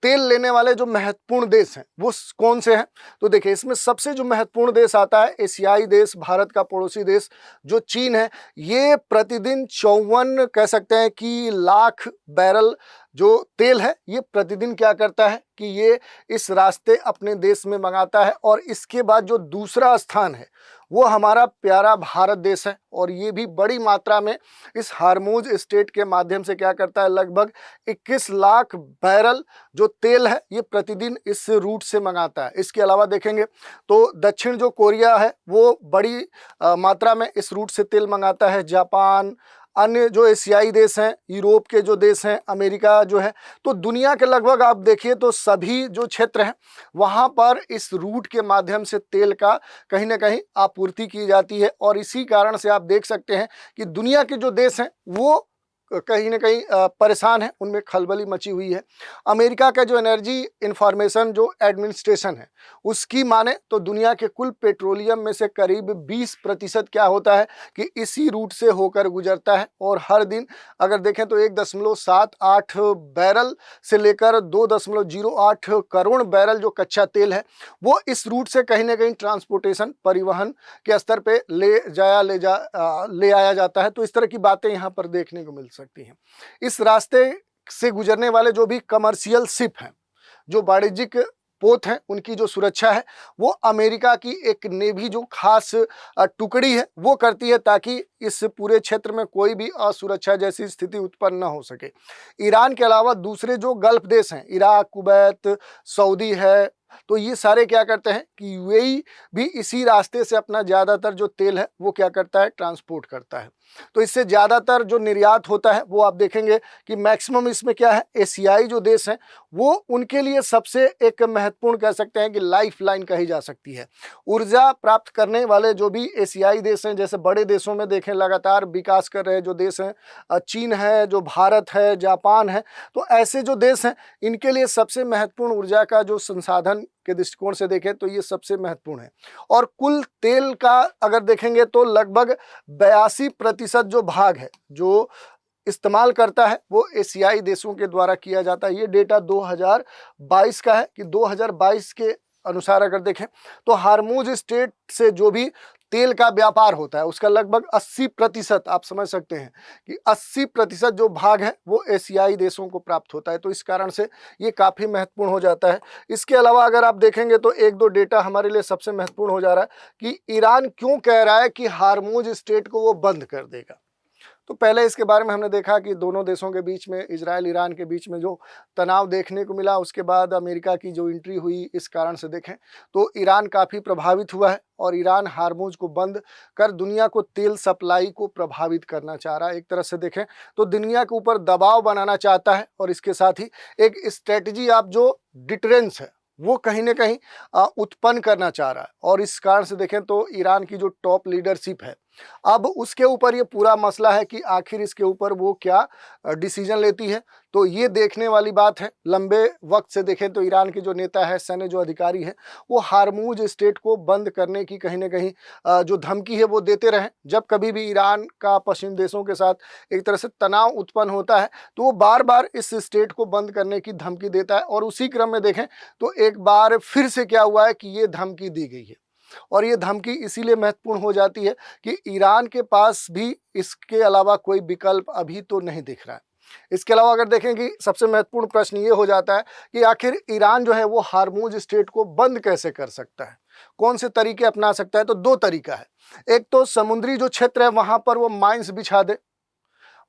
तेल लेने वाले जो महत्वपूर्ण देश हैं वो कौन से हैं, तो देखिए इसमें सबसे जो महत्वपूर्ण देश आता है एशियाई देश, भारत का पड़ोसी देश जो चीन है। ये प्रतिदिन 54 कह सकते हैं कि लाख बैरल जो तेल है ये प्रतिदिन क्या करता है कि ये इस रास्ते अपने देश में मंगाता है। और इसके बाद जो दूसरा स्थान है वो हमारा प्यारा भारत देश है, और ये भी बड़ी मात्रा में इस हार्मुज स्टेट के माध्यम से क्या करता है, लगभग 21 लाख बैरल जो तेल है ये प्रतिदिन इस रूट से मंगाता है। इसके अलावा देखेंगे तो दक्षिण जो कोरिया है वो बड़ी मात्रा में इस रूट से तेल मंगाता है, जापान, अन्य जो एशियाई देश हैं, यूरोप के जो देश हैं, अमेरिका जो है। तो दुनिया के लगभग आप देखिए तो सभी जो क्षेत्र हैं वहाँ पर इस रूट के माध्यम से तेल का कहीं ना कहीं आपूर्ति की जाती है। और इसी कारण से आप देख सकते हैं कि दुनिया के जो देश हैं वो कहीं ना कहीं परेशान है, उनमें खलबली मची हुई है। अमेरिका का जो एनर्जी इंफॉर्मेशन जो एडमिनिस्ट्रेशन है उसकी माने तो दुनिया के कुल पेट्रोलियम में से करीब 20% क्या होता है कि इसी रूट से होकर गुजरता है। और हर दिन अगर देखें तो 1.78 बैरल से लेकर 2.08 करोड़ बैरल जो कच्चा तेल है वो इस रूट से कहीं ना कहीं ट्रांसपोर्टेशन, परिवहन के स्तर पे ले आया जाता है। तो इस तरह की बातें यहाँ पर देखने को मिल सकती हैं। इस रास्ते से गुजरने वाले जो भी कमर्शियल शिप हैं, जो वाणिज्यिक पोत हैं, उनकी जो सुरक्षा है वो अमेरिका की एक नेवी जो खास टुकड़ी है वो करती है, ताकि इस पूरे क्षेत्र में कोई भी असुरक्षा जैसी स्थिति उत्पन्न न हो सके। ईरान के अलावा दूसरे जो गल्फ देश हैं, इराक, कुवैत, सऊदी है, तो ये सारे क्या करते हैं कि यूएई भी इसी रास्ते से अपना ज़्यादातर जो तेल है वो क्या करता है, ट्रांसपोर्ट करता है। तो इससे ज़्यादातर जो निर्यात होता है वो आप देखेंगे कि मैक्सिमम इसमें क्या है, एशियाई जो देश हैं वो उनके लिए सबसे एक महत्वपूर्ण कह सकते हैं कि लाइफ लाइन कही जा सकती है। ऊर्जा प्राप्त करने वाले जो भी एशियाई देश हैं, जैसे बड़े देशों में देखें लगातार विकास कर रहे जो देश हैं, चीन है, जो भारत है, जापान है, तो ऐसे जो देश हैं इनके लिए सबसे महत्वपूर्ण ऊर्जा का जो संसाधन के दृष्टिकोण से देखें तो ये सबसे महत्वपूर्ण है। और कुल तेल का अगर देखेंगे तो लगभग 82% जो भाग है जो इस्तेमाल करता है वो एशियाई देशों के द्वारा किया जाता है। ये डेटा 2022 का है कि 2022 के अनुसार अगर देखें तो हार्मुज स्टेट से जो भी तेल का व्यापार होता है उसका लगभग 80%, आप समझ सकते हैं कि 80% जो भाग है वो एशियाई देशों को प्राप्त होता है। तो इस कारण से ये काफ़ी महत्वपूर्ण हो जाता है। इसके अलावा अगर आप देखेंगे तो एक दो डेटा हमारे लिए सबसे महत्वपूर्ण हो जा रहा है कि ईरान क्यों कह रहा है कि हार्मुज स्टेट को वो बंद कर देगा। तो पहले इसके बारे में हमने देखा कि दोनों देशों के बीच में, इजराइल ईरान के बीच में जो तनाव देखने को मिला, उसके बाद अमेरिका की जो एंट्री हुई, इस कारण से देखें तो ईरान काफ़ी प्रभावित हुआ है और ईरान हार्मुज को बंद कर दुनिया को तेल सप्लाई को प्रभावित करना चाह रहा है। एक तरह से देखें तो दुनिया के ऊपर दबाव बनाना चाहता है और इसके साथ ही एक स्ट्रेटजी आप जो डिटरेंस है वो कहीं ना कहीं उत्पन्न करना चाह रहा है। और इस कारण से देखें तो ईरान की जो टॉप लीडरशिप है अब उसके ऊपर ये पूरा मसला है कि आखिर इसके ऊपर वो क्या डिसीजन लेती है। तो ये देखने वाली बात है। लंबे वक्त से देखें तो ईरान के जो नेता है, सैन्य जो अधिकारी है, वो हार्मुज स्टेट को बंद करने की कहीं ना कहीं जो धमकी है वो देते रहे। जब कभी भी ईरान का पश्चिम देशों के साथ एक तरह से तनाव उत्पन्न होता है तो वो बार बार इस स्टेट को बंद करने की धमकी देता है। और उसी क्रम में देखें तो एक बार फिर से क्या हुआ है कि ये धमकी दी गई है। और ये धमकी इसीलिए महत्वपूर्ण हो जाती है कि ईरान के पास भी इसके अलावा कोई विकल्प अभी तो नहीं दिख रहा है। इसके अलावा अगर देखें कि सबसे महत्वपूर्ण प्रश्न ये हो जाता है कि आखिर ईरान जो है वो हार्मुज स्टेट को बंद कैसे कर सकता है, कौन से तरीके अपना सकता है। तो दो तरीका है। एक तो समुद्री जो क्षेत्र है वहां पर वो माइंस बिछा दे।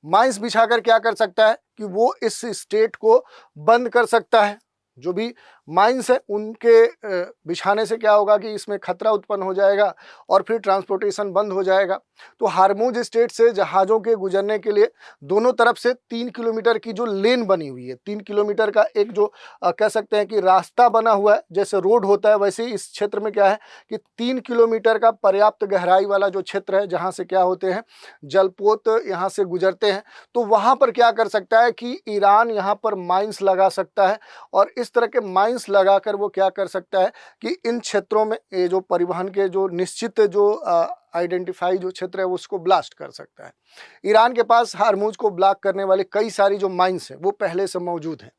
माइंस बिछाकर क्या कर सकता है कि वो इस स्टेट को बंद कर सकता है। जो भी माइंस है उनके बिछाने से क्या होगा कि इसमें खतरा उत्पन्न हो जाएगा और फिर ट्रांसपोर्टेशन बंद हो जाएगा। तो हार्मुज स्टेट से जहाज़ों के गुजरने के लिए दोनों तरफ से 3 किलोमीटर की जो लेन बनी हुई है, 3 किलोमीटर का एक जो कह सकते हैं कि रास्ता बना हुआ है, जैसे रोड होता है वैसे ही इस क्षेत्र में क्या है कि 3 किलोमीटर का पर्याप्त गहराई वाला जो क्षेत्र है जहाँ से क्या होते हैं जलपोत यहाँ से गुजरते हैं। तो वहाँ पर क्या कर सकता है कि ईरान यहाँ पर माइंस लगा सकता है और इस तरह के माइंस लगाकर वो क्या कर सकता है कि इन क्षेत्रों में ये जो परिवहन के जो निश्चित जो आइडेंटिफाई जो क्षेत्र है उसको ब्लास्ट कर सकता है। ईरान के पास हार्मुज को ब्लॉक करने वाले कई सारी जो माइंस हैं वो पहले से मौजूद हैं।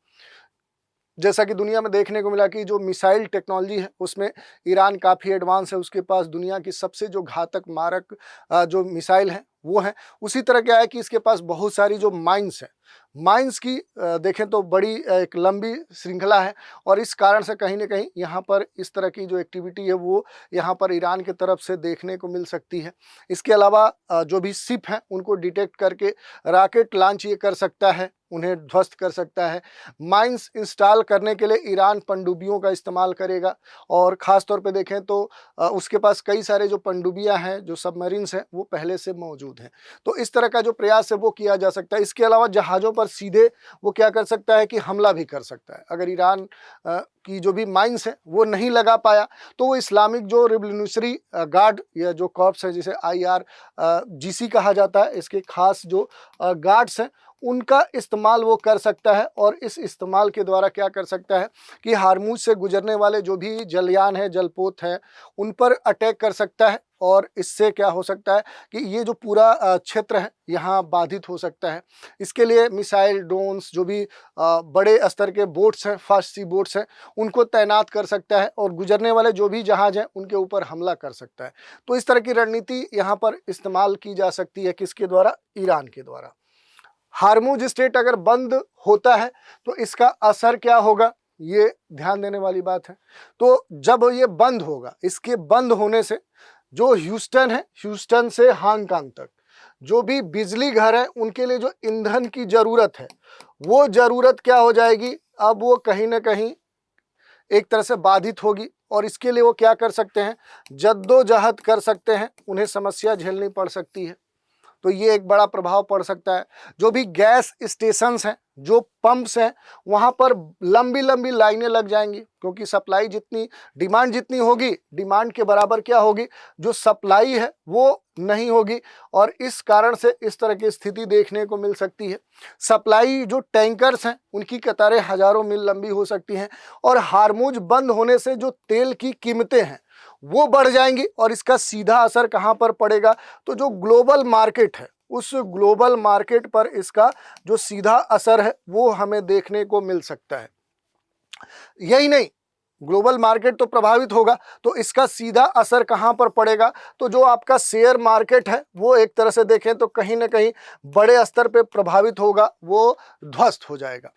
जैसा कि दुनिया में देखने को मिला कि जो मिसाइल टेक्नोलॉजी है उसमें ईरान काफ़ी एडवांस है, उसके पास दुनिया की सबसे जो घातक मारक जो मिसाइल है वो है। उसी तरह क्या है कि इसके पास बहुत सारी जो माइंस है, माइंस की देखें तो बड़ी एक लंबी श्रृंखला है और इस कारण से कहीं ना कहीं यहाँ पर इस तरह की जो एक्टिविटी है वो यहाँ पर ईरान की तरफ से देखने को मिल सकती है। इसके अलावा जो भी शिप हैं उनको डिटेक्ट करके रॉकेट लॉन्च ये कर सकता है, उन्हें ध्वस्त कर सकता है। माइंस इंस्टॉल करने के लिए ईरान पनडुब्बियों का इस्तेमाल करेगा और ख़ास तौर पे देखें तो उसके पास कई सारे जो पनडुब्बियां हैं, जो सबमरीन्स हैं वो पहले से मौजूद हैं। तो इस तरह का जो प्रयास है वो किया जा सकता है। इसके अलावा जहाज़ों पर सीधे वो क्या कर सकता है कि हमला भी कर सकता है। अगर ईरान की जो भी माइंस है वो नहीं लगा पाया तो वो इस्लामिक जो रिवोल्यूशनरी गार्ड या जो कॉर्प्स है जिसे IRGC कहा जाता है, इसके खास जो गार्ड्स हैं उनका इस्तेमाल वो कर सकता है और इस इस्तेमाल के द्वारा क्या कर सकता है कि हार्मुज से गुजरने वाले जो भी जलयान है, जलपोत हैं, उन पर अटैक कर सकता है और इससे क्या हो सकता है कि ये जो पूरा क्षेत्र है यहाँ बाधित हो सकता है। इसके लिए मिसाइल, ड्रोन्स, जो भी बड़े स्तर के बोट्स हैं, फास्ट सी बोट्स हैं, उनको तैनात कर सकता है और गुजरने वाले जो भी जहाज़ हैं उनके ऊपर हमला कर सकता है। तो इस तरह की रणनीति यहाँ पर इस्तेमाल की जा सकती है, किसके द्वारा? ईरान के द्वारा। हार्मुज स्ट्रेट अगर बंद होता है तो इसका असर क्या होगा, ये ध्यान देने वाली बात है। तो जब ये बंद होगा, इसके बंद होने से जो ह्यूस्टन है, ह्यूस्टन से हांगकांग तक जो भी बिजली घर है उनके लिए जो ईंधन की ज़रूरत है वो ज़रूरत क्या हो जाएगी, अब वो कहीं ना कहीं एक तरह से बाधित होगी और इसके लिए वो क्या कर सकते हैं, जद्दोजहद कर सकते हैं, उन्हें समस्या झेलनी पड़ सकती है। तो ये एक बड़ा प्रभाव पड़ सकता है। जो भी गैस स्टेशंस हैं, जो पंप्स हैं, वहाँ पर लंबी लंबी लाइनें लग जाएंगी क्योंकि सप्लाई जितनी, डिमांड जितनी होगी, डिमांड के बराबर क्या होगी, जो सप्लाई है वो नहीं होगी और इस कारण से इस तरह की स्थिति देखने को मिल सकती है। सप्लाई जो टैंकर्स हैं उनकी कतारें हज़ारों मील लंबी हो सकती हैं और हार्मुज बंद होने से जो तेल की कीमतें हैं वो बढ़ जाएंगी और इसका सीधा असर कहाँ पर पड़ेगा, तो जो ग्लोबल मार्केट है उस ग्लोबल मार्केट पर इसका जो सीधा असर है वो हमें देखने को मिल सकता है। यही नहीं, ग्लोबल मार्केट तो प्रभावित होगा तो इसका सीधा असर कहाँ पर पड़ेगा, तो जो आपका शेयर मार्केट है वो एक तरह से देखें तो कहीं ना कहीं बड़े स्तर पे प्रभावित होगा, वो ध्वस्त हो जाएगा।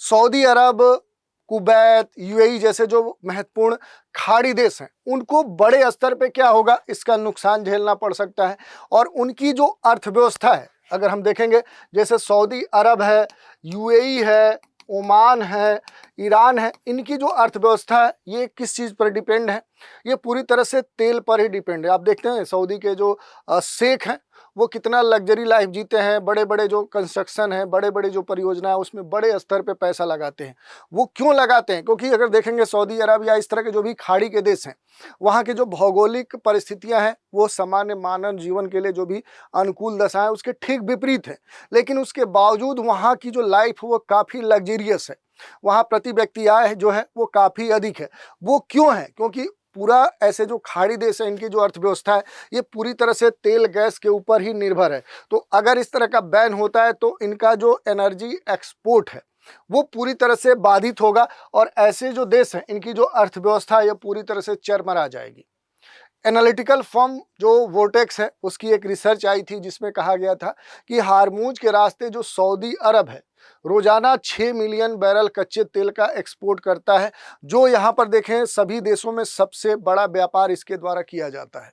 सऊदी अरब, कुवैत, UAE जैसे जो महत्वपूर्ण खाड़ी देश हैं उनको बड़े स्तर पे क्या होगा, इसका नुकसान झेलना पड़ सकता है और उनकी जो अर्थव्यवस्था है, अगर हम देखेंगे जैसे सऊदी अरब है, UAE है, ओमान है, ईरान है, इनकी जो अर्थव्यवस्था है ये किस चीज़ पर डिपेंड है, ये पूरी तरह से तेल पर ही डिपेंड है। आप देखते हैं सऊदी के जो शेख हैं वो कितना लग्जरी लाइफ जीते हैं, बड़े बड़े जो कंस्ट्रक्शन है, बड़े बड़े जो परियोजना है उसमें बड़े स्तर पे पैसा लगाते हैं। वो क्यों लगाते हैं, क्योंकि अगर देखेंगे सऊदी अरब या इस तरह के जो भी खाड़ी के देश हैं वहाँ की जो भौगोलिक परिस्थितियाँ हैं वो सामान्य मानव जीवन के लिए जो भी अनुकूल दशा है उसके ठीक विपरीत है, लेकिन उसके बावजूद वहाँ की जो लाइफ वो काफ़ी लग्जरियस है, वहाँ प्रति व्यक्ति आय जो है वो काफ़ी अधिक है। वो क्यों है, क्योंकि पूरा ऐसे जो खाड़ी देश है इनकी जो अर्थव्यवस्था है ये पूरी तरह से तेल गैस के ऊपर ही निर्भर है। तो अगर इस तरह का बैन होता है तो इनका जो एनर्जी एक्सपोर्ट है वो पूरी तरह से बाधित होगा और ऐसे जो देश हैं इनकी जो अर्थव्यवस्था है ये पूरी तरह से चरमरा जाएगी। एनालिटिकल फर्म जो वोटेक्स है उसकी एक रिसर्च आई थी जिसमें कहा गया था कि हार्मुज के रास्ते जो सऊदी अरब है रोजाना 6 मिलियन बैरल कच्चे तेल का एक्सपोर्ट करता है, जो यहाँ पर देखें सभी देशों में सबसे बड़ा व्यापार इसके द्वारा किया जाता है।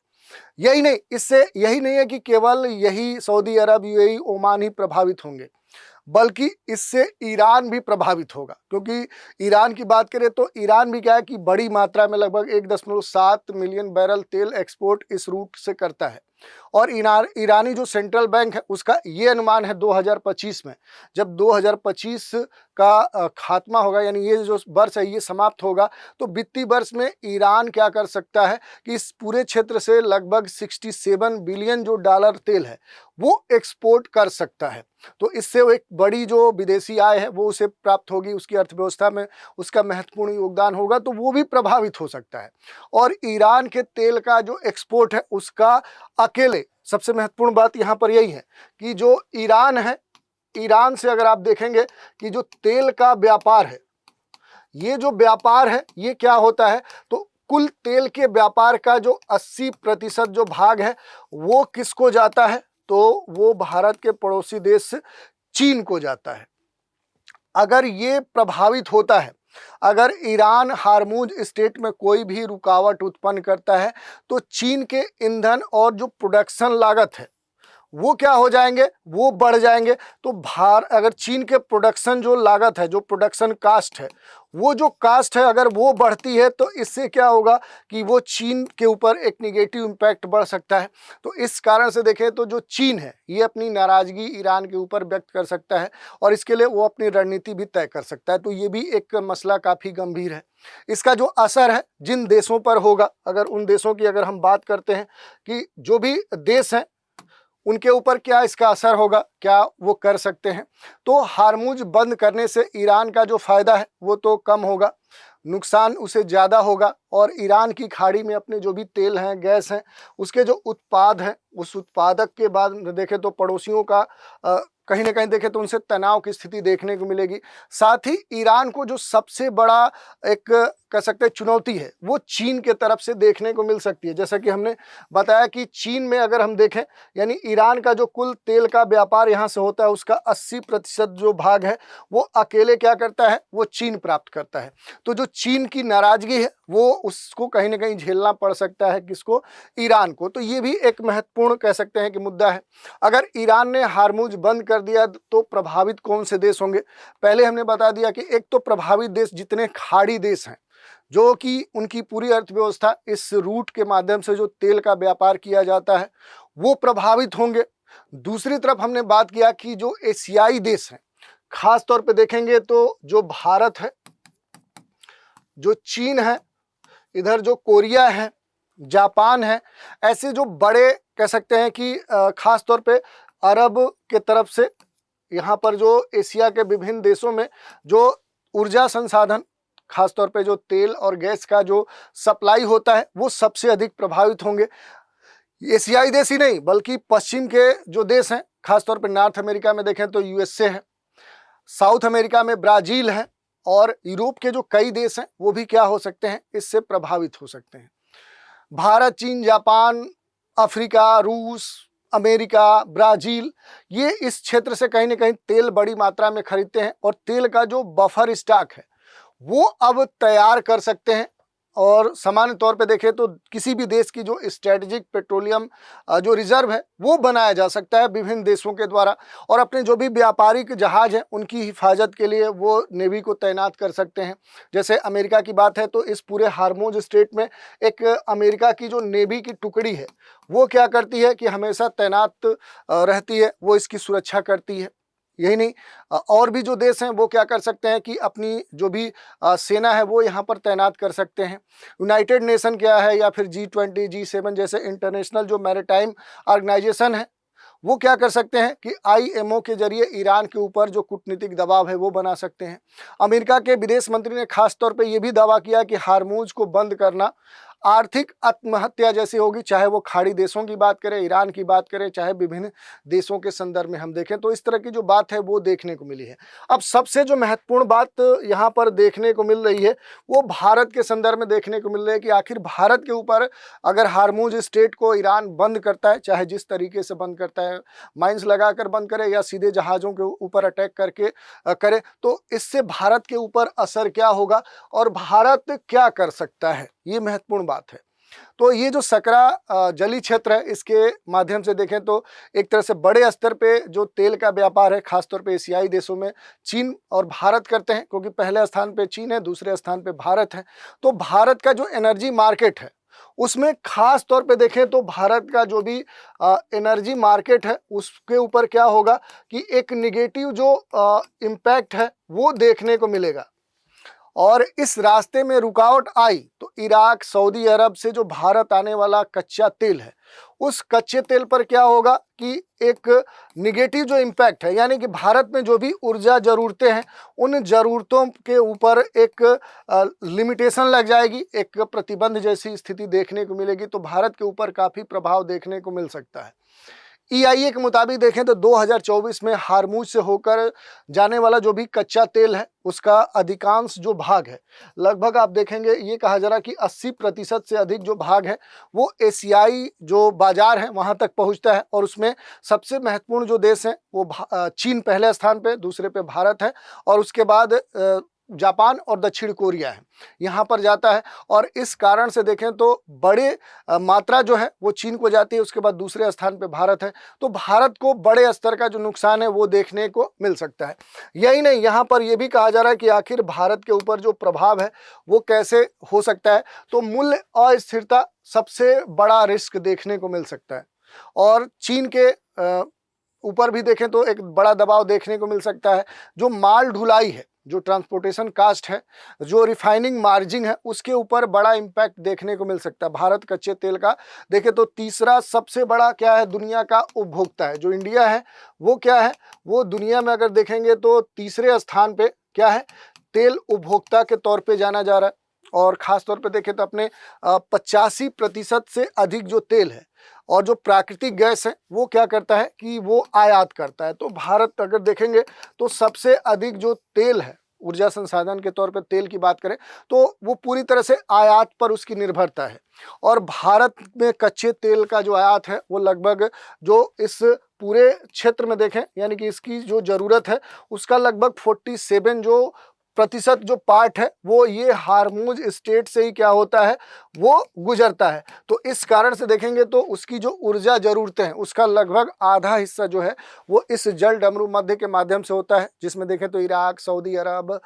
यही नहीं, इससे यही नहीं है कि केवल यही सऊदी अरब, यूएई, ओमान ही प्रभावित होंगे, बल्कि इससे ईरान भी प्रभावित होगा। क्योंकि ईरान की बात करें तो ईरान भी क्या है कि बड़ी मात्रा में लगभग 1.7 मिलियन बैरल तेल एक्सपोर्ट इस रूट से करता है। और ईरानी जो सेंट्रल बैंक है उसका ये अनुमान है 2025 में, जब 2025 का खात्मा होगा, यानी ये जो वर्ष है ये समाप्त होगा, तो वित्तीय वर्ष में ईरान क्या कर सकता है कि इस पूरे क्षेत्र से लगभग 67 बिलियन जो डॉलर तेल है वो एक्सपोर्ट कर सकता है। तो इससे वो एक बड़ी जो विदेशी आय है वो उसे प्राप्त होगी, उसकी अर्थव्यवस्था में उसका महत्वपूर्ण योगदान होगा, तो वो भी प्रभावित हो सकता है। और ईरान के तेल का जो एक्सपोर्ट है उसका अकेले सबसे महत्वपूर्ण बात यहाँ पर यही है कि जो ईरान है, ईरान से अगर आप देखेंगे कि जो तेल का व्यापार है, ये जो व्यापार है ये क्या होता है, तो कुल तेल के व्यापार का जो 80% जो भाग है वो किसको जाता है, तो वो भारत के पड़ोसी देश चीन को जाता है। अगर ये प्रभावित होता है, अगर ईरान हार्मुज स्ट्रेट में कोई भी रुकावट उत्पन्न करता है, तो चीन के ईंधन और जो प्रोडक्शन लागत है वो क्या हो जाएंगे, वो बढ़ जाएंगे। तो अगर चीन के प्रोडक्शन जो लागत है, जो प्रोडक्शन कास्ट है, वो जो कास्ट है अगर वो बढ़ती है तो इससे क्या होगा कि वो चीन के ऊपर एक निगेटिव इम्पैक्ट बढ़ सकता है। तो इस कारण से देखें तो जो चीन है ये अपनी नाराज़गी ईरान के ऊपर व्यक्त कर सकता है और इसके लिए वो अपनी रणनीति भी तय कर सकता है। तो ये भी एक मसला काफ़ी गंभीर है। इसका जो असर है जिन देशों पर होगा, अगर उन देशों की अगर हम बात करते हैं कि जो भी देश हैं उनके ऊपर क्या इसका असर होगा, क्या वो कर सकते हैं, तो हार्मुज बंद करने से ईरान का जो फ़ायदा है वो तो कम होगा, नुकसान उसे ज़्यादा होगा। और ईरान की खाड़ी में अपने जो भी तेल हैं, गैस हैं, उसके जो उत्पाद हैं, उस उत्पादक के बाद देखें तो पड़ोसियों का कहीं ना कहीं देखें तो उनसे तनाव की स्थिति देखने को मिलेगी। साथ ही ईरान को जो सबसे बड़ा एक कह सकते हैं चुनौती है वो चीन के तरफ से देखने को मिल सकती है। जैसा कि हमने बताया कि चीन में अगर हम देखें, यानी ईरान का जो कुल तेल का व्यापार यहाँ से होता है उसका 80% जो भाग है वो अकेले क्या करता है, वो चीन प्राप्त करता है। तो जो चीन की नाराज़गी है वो उसको कहीं ना कहीं झेलना पड़ सकता है, किसको, ईरान को। तो ये भी एक महत्वपूर्ण कह सकते हैं कि मुद्दा है। अगर ईरान ने हार्मुज बंद कर दिया तो प्रभावित कौन से देश होंगे, पहले हमने बता दिया कि एक तो प्रभावित देश जितने खाड़ी देश हैं, जो कि उनकी पूरी अर्थव्यवस्था इस रूट के माध्यम से जो तेल का व्यापार किया जाता है वो प्रभावित होंगे। दूसरी तरफ हमने बात किया कि जो एशियाई देश हैं, खास तौर पे देखेंगे तो जो भारत है, जो चीन है, इधर जो कोरिया है, जापान है, ऐसे जो बड़े कह सकते हैं कि खास तौर पे अरब के तरफ से यहाँ पर जो एशिया के विभिन्न देशों में जो ऊर्जा संसाधन, खास तौर पे जो तेल और गैस का जो सप्लाई होता है वो सबसे अधिक प्रभावित होंगे। एशियाई देश ही नहीं बल्कि पश्चिम के जो देश हैं, खास तौर पे नॉर्थ अमेरिका में देखें तो यूएसए है, साउथ अमेरिका में ब्राज़ील है, और यूरोप के जो कई देश हैं वो भी क्या हो सकते हैं, इससे प्रभावित हो सकते हैं। भारत, चीन, जापान, अफ्रीका, रूस, अमेरिका, ब्राज़ील, ये इस क्षेत्र से कहीं ना कहीं तेल बड़ी मात्रा में खरीदते हैं और तेल का जो बफर स्टॉक है वो अब तैयार कर सकते हैं। और सामान्य तौर पे देखें तो किसी भी देश की जो स्ट्रेटेजिक पेट्रोलियम जो रिजर्व है वो बनाया जा सकता है विभिन्न देशों के द्वारा, और अपने जो भी व्यापारिक जहाज हैं उनकी हिफाजत के लिए वो नेवी को तैनात कर सकते हैं। जैसे अमेरिका की बात है तो इस पूरे हार्मुज स्ट्रेट में एक अमेरिका की जो नेवी की टुकड़ी है वो क्या करती है कि हमेशा तैनात रहती है, वो इसकी सुरक्षा करती है। यही नहीं, और भी जो देश हैं वो क्या कर सकते हैं कि अपनी जो भी सेना है वो यहाँ पर तैनात कर सकते हैं। यूनाइटेड नेशन क्या है या फिर G20, G7 जैसे इंटरनेशनल जो मैरीटाइम ऑर्गेनाइजेशन है वो क्या कर सकते हैं कि IMO के जरिए ईरान के ऊपर जो कूटनीतिक दबाव है वो बना सकते हैं। अमेरिका के विदेश मंत्री ने खास तौर पे ये भी दावा किया कि हार्मुज को बंद करना आर्थिक आत्महत्या जैसी होगी, चाहे वो खाड़ी देशों की बात करें, ईरान की बात करें, चाहे विभिन्न देशों के संदर्भ में हम देखें, तो इस तरह की जो बात है वो देखने को मिली है। अब सबसे जो महत्वपूर्ण बात यहाँ पर देखने को मिल रही है वो भारत के संदर्भ में देखने को मिल रही है कि आखिर भारत के ऊपर अगर हार्मुज स्ट्रेट को ईरान बंद करता है, चाहे जिस तरीके से बंद करता है, माइंस लगाकर बंद करे या सीधे जहाज़ों के ऊपर अटैक करके करे, तो इससे भारत के ऊपर असर क्या होगा और भारत क्या कर सकता है, ये महत्वपूर्ण बात है। तो ये जो सकरा जलीय क्षेत्र है, इसके माध्यम से देखें तो एक तरह से बड़े स्तर पे जो तेल का व्यापार है, खासतौर पे एशियाई देशों में चीन और भारत करते हैं, क्योंकि पहले स्थान पे चीन है, दूसरे स्थान पे भारत है। तो भारत का जो एनर्जी मार्केट है, उसमें खास तौर पे देखें तो भारत का जो भी एनर्जी मार्केट है, उसके ऊपर क्या होगा कि एक निगेटिव जो इम्पैक्ट है वो देखने को मिलेगा। और इस रास्ते में रुकावट आई तो इराक, सऊदी अरब से जो भारत आने वाला कच्चा तेल है, उस कच्चे तेल पर क्या होगा कि एक निगेटिव जो इम्पैक्ट है, यानी कि भारत में जो भी ऊर्जा ज़रूरतें हैं, उन ज़रूरतों के ऊपर एक लिमिटेशन लग जाएगी, एक प्रतिबंध जैसी स्थिति देखने को मिलेगी। तो भारत के ऊपर काफ़ी प्रभाव देखने को मिल सकता है। EIA के मुताबिक देखें तो 2024 में हार्मुज से होकर जाने वाला जो भी कच्चा तेल है, उसका अधिकांश जो भाग है, लगभग आप देखेंगे ये कहा जा रहा है कि 80% से अधिक जो भाग है वो एशियाई जो बाजार है वहाँ तक पहुँचता है। और उसमें सबसे महत्वपूर्ण जो देश हैं वो चीन पहले स्थान पे, दूसरे पे भारत है, और उसके बाद जापान और दक्षिण कोरिया है, यहाँ पर जाता है। और इस कारण से देखें तो बड़े मात्रा जो है वो चीन को जाती है, उसके बाद दूसरे स्थान पे भारत है। तो भारत को बड़े स्तर का जो नुकसान है वो देखने को मिल सकता है। यही नहीं, यहाँ पर यह भी कहा जा रहा है कि आखिर भारत के ऊपर जो प्रभाव है वो कैसे हो सकता है। तो मूल्य अस्थिरता सबसे बड़ा रिस्क देखने को मिल सकता है। और चीन के ऊपर भी देखें तो एक बड़ा दबाव देखने को मिल सकता है। जो माल ढुलाई है, जो ट्रांसपोर्टेशन कास्ट है, जो रिफाइनिंग मार्जिन है, उसके ऊपर बड़ा इम्पैक्ट देखने को मिल सकता है। भारत कच्चे तेल का देखें तो तीसरा सबसे बड़ा क्या है, दुनिया का उपभोक्ता है। जो इंडिया है वो क्या है, वो दुनिया में अगर देखेंगे तो तीसरे स्थान पे क्या है, तेल उपभोक्ता के तौर पे जाना जा रहा है। और ख़ास तौर पे देखें तो अपने 85% से अधिक जो तेल है और जो प्राकृतिक गैस है वो क्या करता है कि वो आयात करता है। तो भारत अगर देखेंगे तो सबसे अधिक जो तेल है, ऊर्जा संसाधन के तौर पे तेल की बात करें तो वो पूरी तरह से आयात पर उसकी निर्भरता है। और भारत में कच्चे तेल का जो आयात है वो लगभग जो इस पूरे क्षेत्र में देखें, यानी कि इसकी जो ज़रूरत है उसका लगभग 47 जो प्रतिशत जो पार्ट है वो ये हार्मुज स्टेट से ही क्या होता है, वो गुजरता है। तो इस कारण से देखेंगे तो उसकी जो ऊर्जा ज़रूरतें हैं उसका लगभग आधा हिस्सा जो है वो इस जल डमरू मध्य के माध्यम से होता है, जिसमें देखें तो इराक, सऊदी अरब,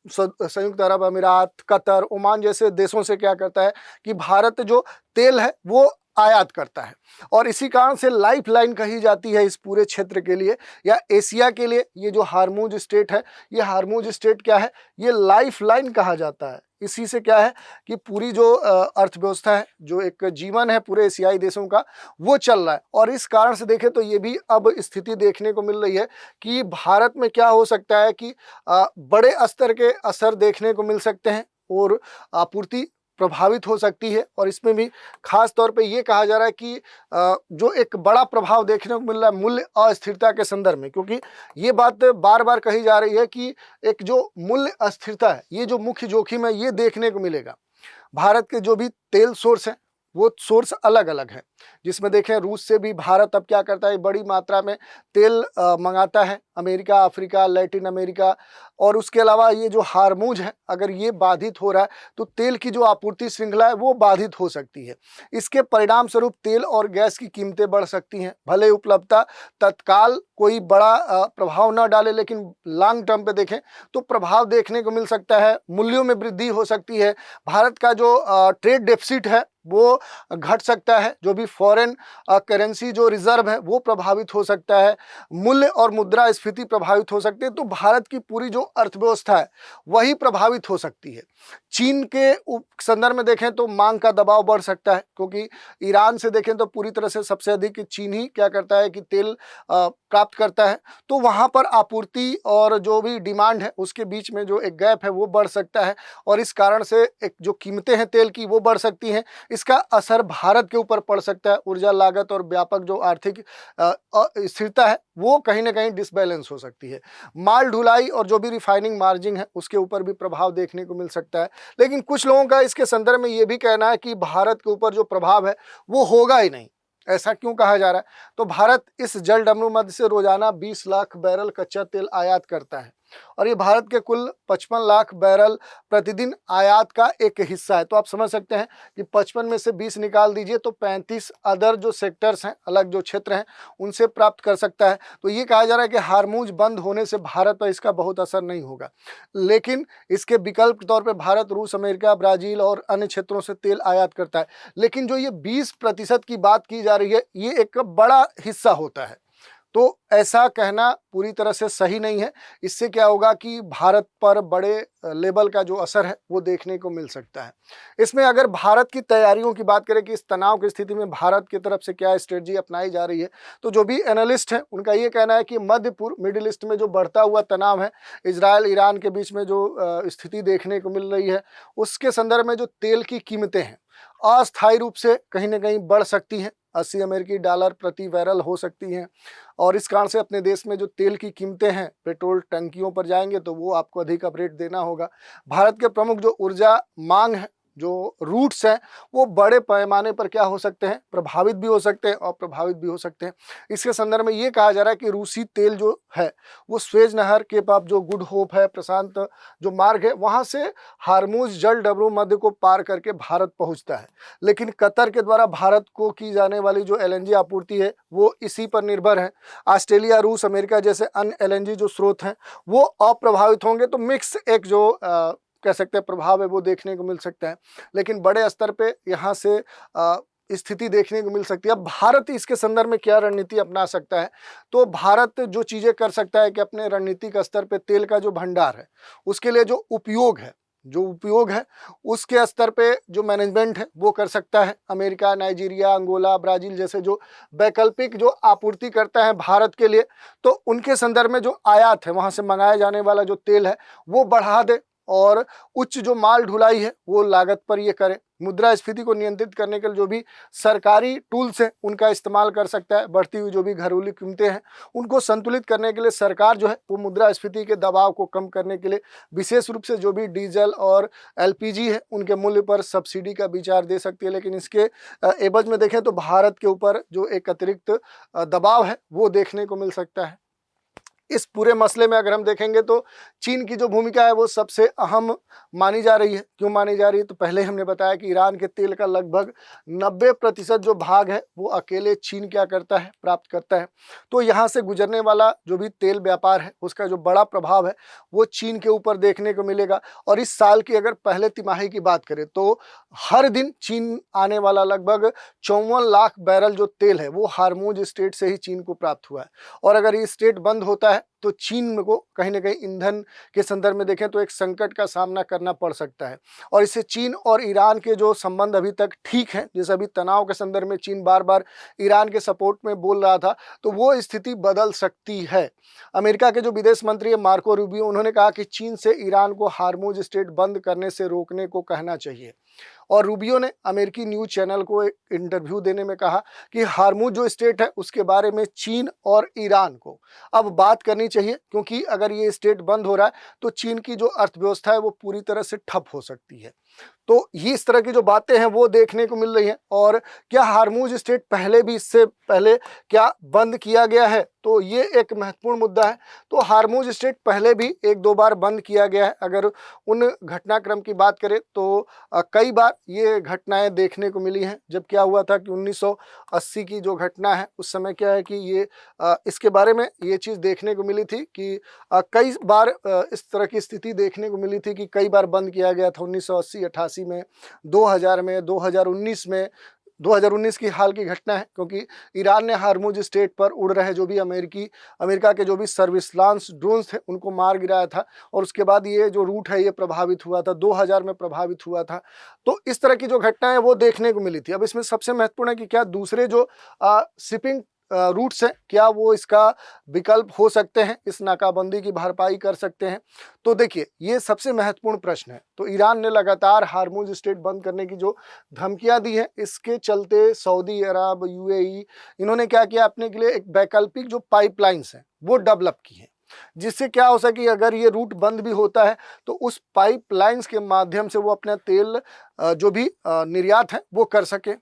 संयुक्त अरब अमीरात, कतर, ओमान जैसे देशों से क्या करता है कि भारत जो तेल है वो आयात करता है। और इसी कारण से लाइफ लाइन कही जाती है इस पूरे क्षेत्र के लिए या एशिया के लिए। ये जो हार्मुज स्टेट है, ये हार्मुज स्टेट क्या है, ये लाइफ लाइन कहा जाता है। इसी से क्या है कि पूरी जो अर्थव्यवस्था है, जो एक जीवन है पूरे एशियाई देशों का, वो चल रहा है। और इस कारण से देखें तो ये भी अब स्थिति देखने को मिल रही है कि भारत में क्या हो सकता है कि बड़े स्तर के असर देखने को मिल सकते हैं और आपूर्ति प्रभावित हो सकती है। और इसमें भी खास तौर पे ये कहा जा रहा है कि जो एक बड़ा प्रभाव देखने को मिल रहा है मूल्य अस्थिरता के संदर्भ में, क्योंकि ये बात बार बार कही जा रही है कि एक जो मूल्य अस्थिरता है, ये जो मुख्य जोखिम है, ये देखने को मिलेगा। भारत के जो भी तेल सोर्स हैं वो सोर्स अलग अलग है, जिसमें देखें रूस से भी भारत अब क्या करता है, बड़ी मात्रा में तेल मंगाता है, अमेरिका, अफ्रीका, लैटिन अमेरिका। और उसके अलावा ये जो हार्मुज है, अगर ये बाधित हो रहा है तो तेल की जो आपूर्ति श्रृंखला है वो बाधित हो सकती है। इसके परिणाम स्वरूप तेल और गैस की कीमतें बढ़ सकती हैं। भले उपलब्धता तत्काल कोई बड़ा प्रभाव न डाले, लेकिन लॉन्ग टर्म पे देखें तो प्रभाव देखने को मिल सकता है। मूल्यों में वृद्धि हो सकती है। भारत का जो ट्रेड डेफिसिट है वो घट सकता है। जो भी फॉरेन करेंसी जो रिजर्व है वो प्रभावित हो सकता है। मूल्य और मुद्रा स्फीति प्रभावित हो सकती है। तो भारत की पूरी जो अर्थव्यवस्था है वही प्रभावित हो सकती है। चीन के संदर्भ में देखें तो मांग का दबाव बढ़ सकता है, क्योंकि ईरान से देखें तो पूरी तरह से सबसे अधिक चीन ही क्या करता है कि तेल प्राप्त करता है। तो वहाँ पर आपूर्ति और जो भी डिमांड है उसके बीच में जो एक गैप है वो बढ़ सकता है। और इस कारण से एक जो कीमतें हैं तेल की वो बढ़ सकती हैं। इसका असर भारत के ऊपर पड़ सकता है। ऊर्जा लागत और व्यापक जो आर्थिक स्थिरता है वो कहीं ना कहीं डिसबैलेंस हो सकती है। माल ढुलाई और जो भी रिफाइनिंग मार्जिन है उसके ऊपर भी प्रभाव देखने को मिल सकता है। लेकिन कुछ लोगों का इसके संदर्भ में ये भी कहना है कि भारत के ऊपर जो प्रभाव है वो होगा ही नहीं। ऐसा क्यों कहा जा रहा है? तो भारत इस जल डमरू मध्य से रोजाना 20 लाख बैरल कच्चा तेल आयात करता है। और ये भारत के कुल 55 लाख बैरल प्रतिदिन आयात का एक हिस्सा है। तो आप समझ सकते हैं कि 55 में से 20 निकाल दीजिए तो 35 अदर जो सेक्टर्स हैं, अलग जो क्षेत्र हैं, उनसे प्राप्त कर सकता है। तो ये कहा जा रहा है कि हार्मूज बंद होने से भारत पर इसका बहुत असर नहीं होगा, लेकिन इसके विकल्प के तौर पर भारत रूस, अमेरिका, ब्राज़ील और अन्य क्षेत्रों से तेल आयात करता है। लेकिन जो ये 20% की बात की जा रही है, ये एक बड़ा हिस्सा होता है। तो ऐसा कहना पूरी तरह से सही नहीं है। इससे क्या होगा कि भारत पर बड़े लेवल का जो असर है वो देखने को मिल सकता है। इसमें अगर भारत की तैयारियों की बात करें कि इस तनाव की स्थिति में भारत की तरफ से क्या स्ट्रेटजी अपनाई जा रही है, तो जो भी एनालिस्ट हैं उनका ये कहना है कि मध्य पूर्व, मिडिल ईस्ट में जो बढ़ता हुआ तनाव है, इजराइल ईरान के बीच में जो स्थिति देखने को मिल रही है, उसके संदर्भ में जो तेल की कीमतें हैं अस्थायी रूप से कहीं ना कहीं बढ़ सकती हैं, 80 अमेरिकी डॉलर प्रति बैरल हो सकती हैं। और इस कारण से अपने देश में जो तेल की कीमतें हैं, पेट्रोल टंकियों पर जाएंगे तो वो आपको अधिक अपरेट देना होगा। भारत के प्रमुख जो ऊर्जा मांग है, जो रूट्स हैं, वो बड़े पैमाने पर क्या हो सकते हैं, प्रभावित भी हो सकते हैं और प्रभावित भी हो सकते हैं। इसके संदर्भ में ये कहा जा रहा है कि रूसी तेल जो है वो स्वेज नहर के पास जो गुड होप है, प्रशांत जो मार्ग है, वहाँ से हार्मूज जल डब्रू मध्य को पार करके भारत पहुँचता है। लेकिन कतर के द्वारा भारत को की जाने वाली जो LNG आपूर्ति है वो इसी पर निर्भर है। ऑस्ट्रेलिया, रूस, अमेरिका जैसे अन्य LNG जो स्रोत हैं वो अप्रभावित होंगे। तो मिक्स एक जो कह सकते हैं प्रभाव है वो देखने को मिल सकता है। लेकिन बड़े स्तर पे यहाँ से स्थिति देखने को मिल सकती है। अब भारत इसके संदर्भ में क्या रणनीति अपना सकता है, तो भारत जो चीज़ें कर सकता है कि अपने रणनीतिक स्तर पे तेल का जो भंडार है उसके लिए जो उपयोग है उसके स्तर पे जो मैनेजमेंट है वो कर सकता है। अमेरिका, नाइजीरिया, अंगोला, ब्राज़ील जैसे जो वैकल्पिक जो आपूर्ति करता है भारत के लिए, तो उनके संदर्भ में जो आयात है, वहाँ से मंगाया जाने वाला जो तेल है वो बढ़ा दे और उच्च जो माल ढुलाई है वो लागत पर ये करे। मुद्रास्फीति को नियंत्रित करने के लिए जो भी सरकारी टूल्स हैं उनका इस्तेमाल कर सकता है। बढ़ती हुई जो भी घरेलू कीमतें हैं उनको संतुलित करने के लिए सरकार जो है वो मुद्रास्फीति के दबाव को कम करने के लिए विशेष रूप से जो भी डीजल और LPG है उनके मूल्य पर सब्सिडी का विचार दे सकती है। लेकिन इसके एवज में देखें तो भारत के ऊपर जो एक अतिरिक्त दबाव है वो देखने को मिल सकता है। इस पूरे मसले में अगर हम देखेंगे तो चीन की जो भूमिका है वो सबसे अहम मानी जा रही है। क्यों मानी जा रही है, तो पहले हमने बताया कि ईरान के तेल का लगभग 90% जो भाग है वो अकेले चीन क्या करता है, प्राप्त करता है। तो यहाँ से गुजरने वाला जो भी तेल व्यापार है उसका जो बड़ा प्रभाव है वो चीन के ऊपर देखने को मिलेगा। और इस साल की अगर पहले तिमाही की बात करें तो हर दिन चीन आने वाला लगभग 54 लाख बैरल जो तेल है वो हार्मूज स्ट्रेट से ही चीन को प्राप्त हुआ है। और अगर ये स्ट्रेट बंद होता है तो चीन को कहीं ना कहीं ईंधन के संदर्भ में देखें तो एक संकट का सामना करना पड़ सकता है। और इससे चीन और ईरान के जो संबंध अभी तक ठीक हैं, जैसे अभी तनाव के संदर्भ में चीन बार बार ईरान के सपोर्ट में बोल रहा था, तो वो स्थिति बदल सकती है। अमेरिका के जो विदेश मंत्री है मार्को रूबियो, उन्होंने कहा कि चीन से ईरान को हार्मूज स्ट्रेट बंद करने से रोकने को कहना चाहिए। और रूबियो ने अमेरिकी न्यूज़ चैनल को एक इंटरव्यू देने में कहा कि हार्मूज जो स्टेट है उसके बारे में चीन और ईरान को अब बात करनी चाहिए, क्योंकि अगर ये स्टेट बंद हो रहा है तो चीन की जो अर्थव्यवस्था है वो पूरी तरह से ठप हो सकती है। तो ये इस तरह की जो बातें हैं वो देखने को मिल रही हैं। और क्या हार्मूज स्ट्रेट पहले भी, इससे पहले क्या बंद किया गया है, तो ये एक महत्वपूर्ण मुद्दा है। तो हार्मूज स्ट्रेट पहले भी एक दो बार बंद किया गया है। अगर उन घटनाक्रम की बात करें तो कई बार ये घटनाएं देखने को मिली हैं। जब क्या हुआ था कि 1980 की जो घटना है उस समय क्या है कि ये इसके बारे में ये चीज़ देखने को मिली थी कि कई बार इस तरह की स्थिति देखने को मिली थी कि कई बार बंद किया गया था। 1980-88 में, 2000 में, 2019 में। 2019 की हाल की घटना है, क्योंकि ईरान ने हार्मूज स्ट्रेट पर उड़ रहे जो भी अमेरिका के जो भी सर्विलांस ड्रोन्स थे उनको मार गिराया था। और उसके बाद ये जो रूट है ये प्रभावित हुआ था, 2000 में प्रभावित हुआ था। तो इस तरह की जो घटनाएं वो देखने को मिली थी। अब इसमें सबसे महत्वपूर्ण है कि क्या दूसरे जो शिपिंग रूट्स हैं क्या वो इसका विकल्प हो सकते हैं, इस नाकाबंदी की भरपाई कर सकते हैं। तो देखिए ये सबसे महत्वपूर्ण प्रश्न है। तो ईरान ने लगातार हार्मूज स्ट्रेट बंद करने की जो धमकियां दी हैं, इसके चलते सऊदी अरब, UAE इन्होंने क्या किया, अपने के लिए एक वैकल्पिक जो पाइपलाइंस हैं वो डेवलप की हैं, जिससे क्या हो सके अगर ये रूट बंद भी होता है तो उस पाइपलाइंस के माध्यम से वो अपना तेल जो भी निर्यात है वो कर सके।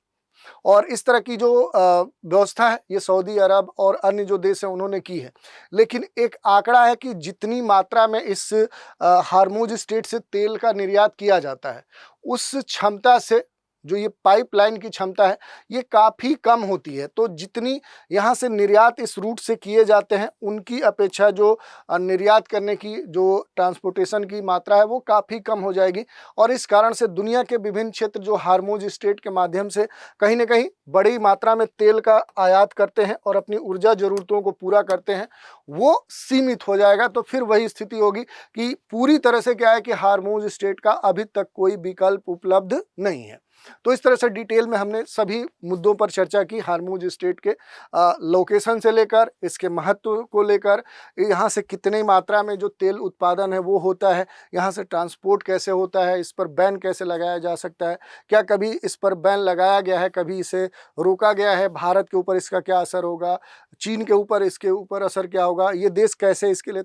और इस तरह की जो व्यवस्था है ये सऊदी अरब और अन्य जो देश हैं उन्होंने की है। लेकिन एक आंकड़ा है कि जितनी मात्रा में इस हार्मुज स्ट्रेट से तेल का निर्यात किया जाता है, उस क्षमता से जो ये पाइपलाइन की क्षमता है ये काफ़ी कम होती है। तो जितनी यहाँ से निर्यात इस रूट से किए जाते हैं उनकी अपेक्षा जो निर्यात करने की जो ट्रांसपोर्टेशन की मात्रा है वो काफ़ी कम हो जाएगी। और इस कारण से दुनिया के विभिन्न क्षेत्र जो हार्मुज स्ट्रेट के माध्यम से कहीं न कहीं बड़ी मात्रा में तेल का आयात करते हैं और अपनी ऊर्जा ज़रूरतों को पूरा करते हैं, वो सीमित हो जाएगा। तो फिर वही स्थिति होगी कि पूरी तरह से क्या है कि हार्मुज स्ट्रेट का अभी तक कोई विकल्प उपलब्ध नहीं है। तो इस तरह से डिटेल में हमने सभी मुद्दों पर चर्चा की, हार्मुज स्ट्रेट के लोकेशन से लेकर इसके महत्व को लेकर, यहाँ से कितनी मात्रा में जो तेल उत्पादन है वो होता है, यहाँ से ट्रांसपोर्ट कैसे होता है, इस पर बैन कैसे लगाया जा सकता है, क्या कभी इस पर बैन लगाया गया है, कभी इसे रोका गया है, भारत के ऊपर इसका क्या असर होगा, चीन के ऊपर इसके ऊपर असर क्या होगा, ये देश कैसे इसके लिए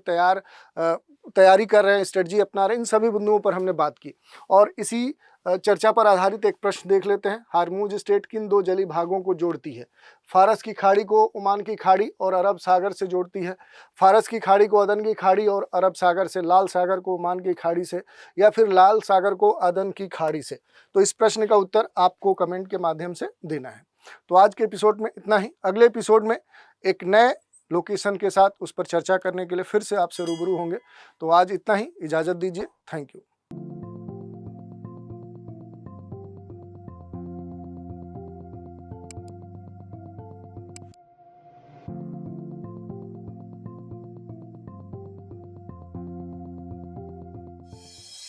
तैयारी कर रहे हैं, स्ट्रेटजी अपना रहे हैं, इन सभी बिंदुओं पर हमने बात की। और इसी चर्चा पर आधारित एक प्रश्न देख लेते हैं। हार्मुज स्ट्रेट किन दो जलीय भागों को जोड़ती है? फारस की खाड़ी को ओमान की खाड़ी और अरब सागर से जोड़ती है, फारस की खाड़ी को अदन की खाड़ी और अरब सागर से, लाल सागर को ओमान की खाड़ी से, या फिर लाल सागर को अदन की खाड़ी से? तो इस प्रश्न का उत्तर आपको कमेंट के माध्यम से देना है। तो आज के एपिसोड में इतना ही। अगले एपिसोड में एक नए लोकेशन के साथ उस पर चर्चा करने के लिए फिर से आपसे रूबरू होंगे। तो आज इतना ही, इजाज़त दीजिए। Thank you.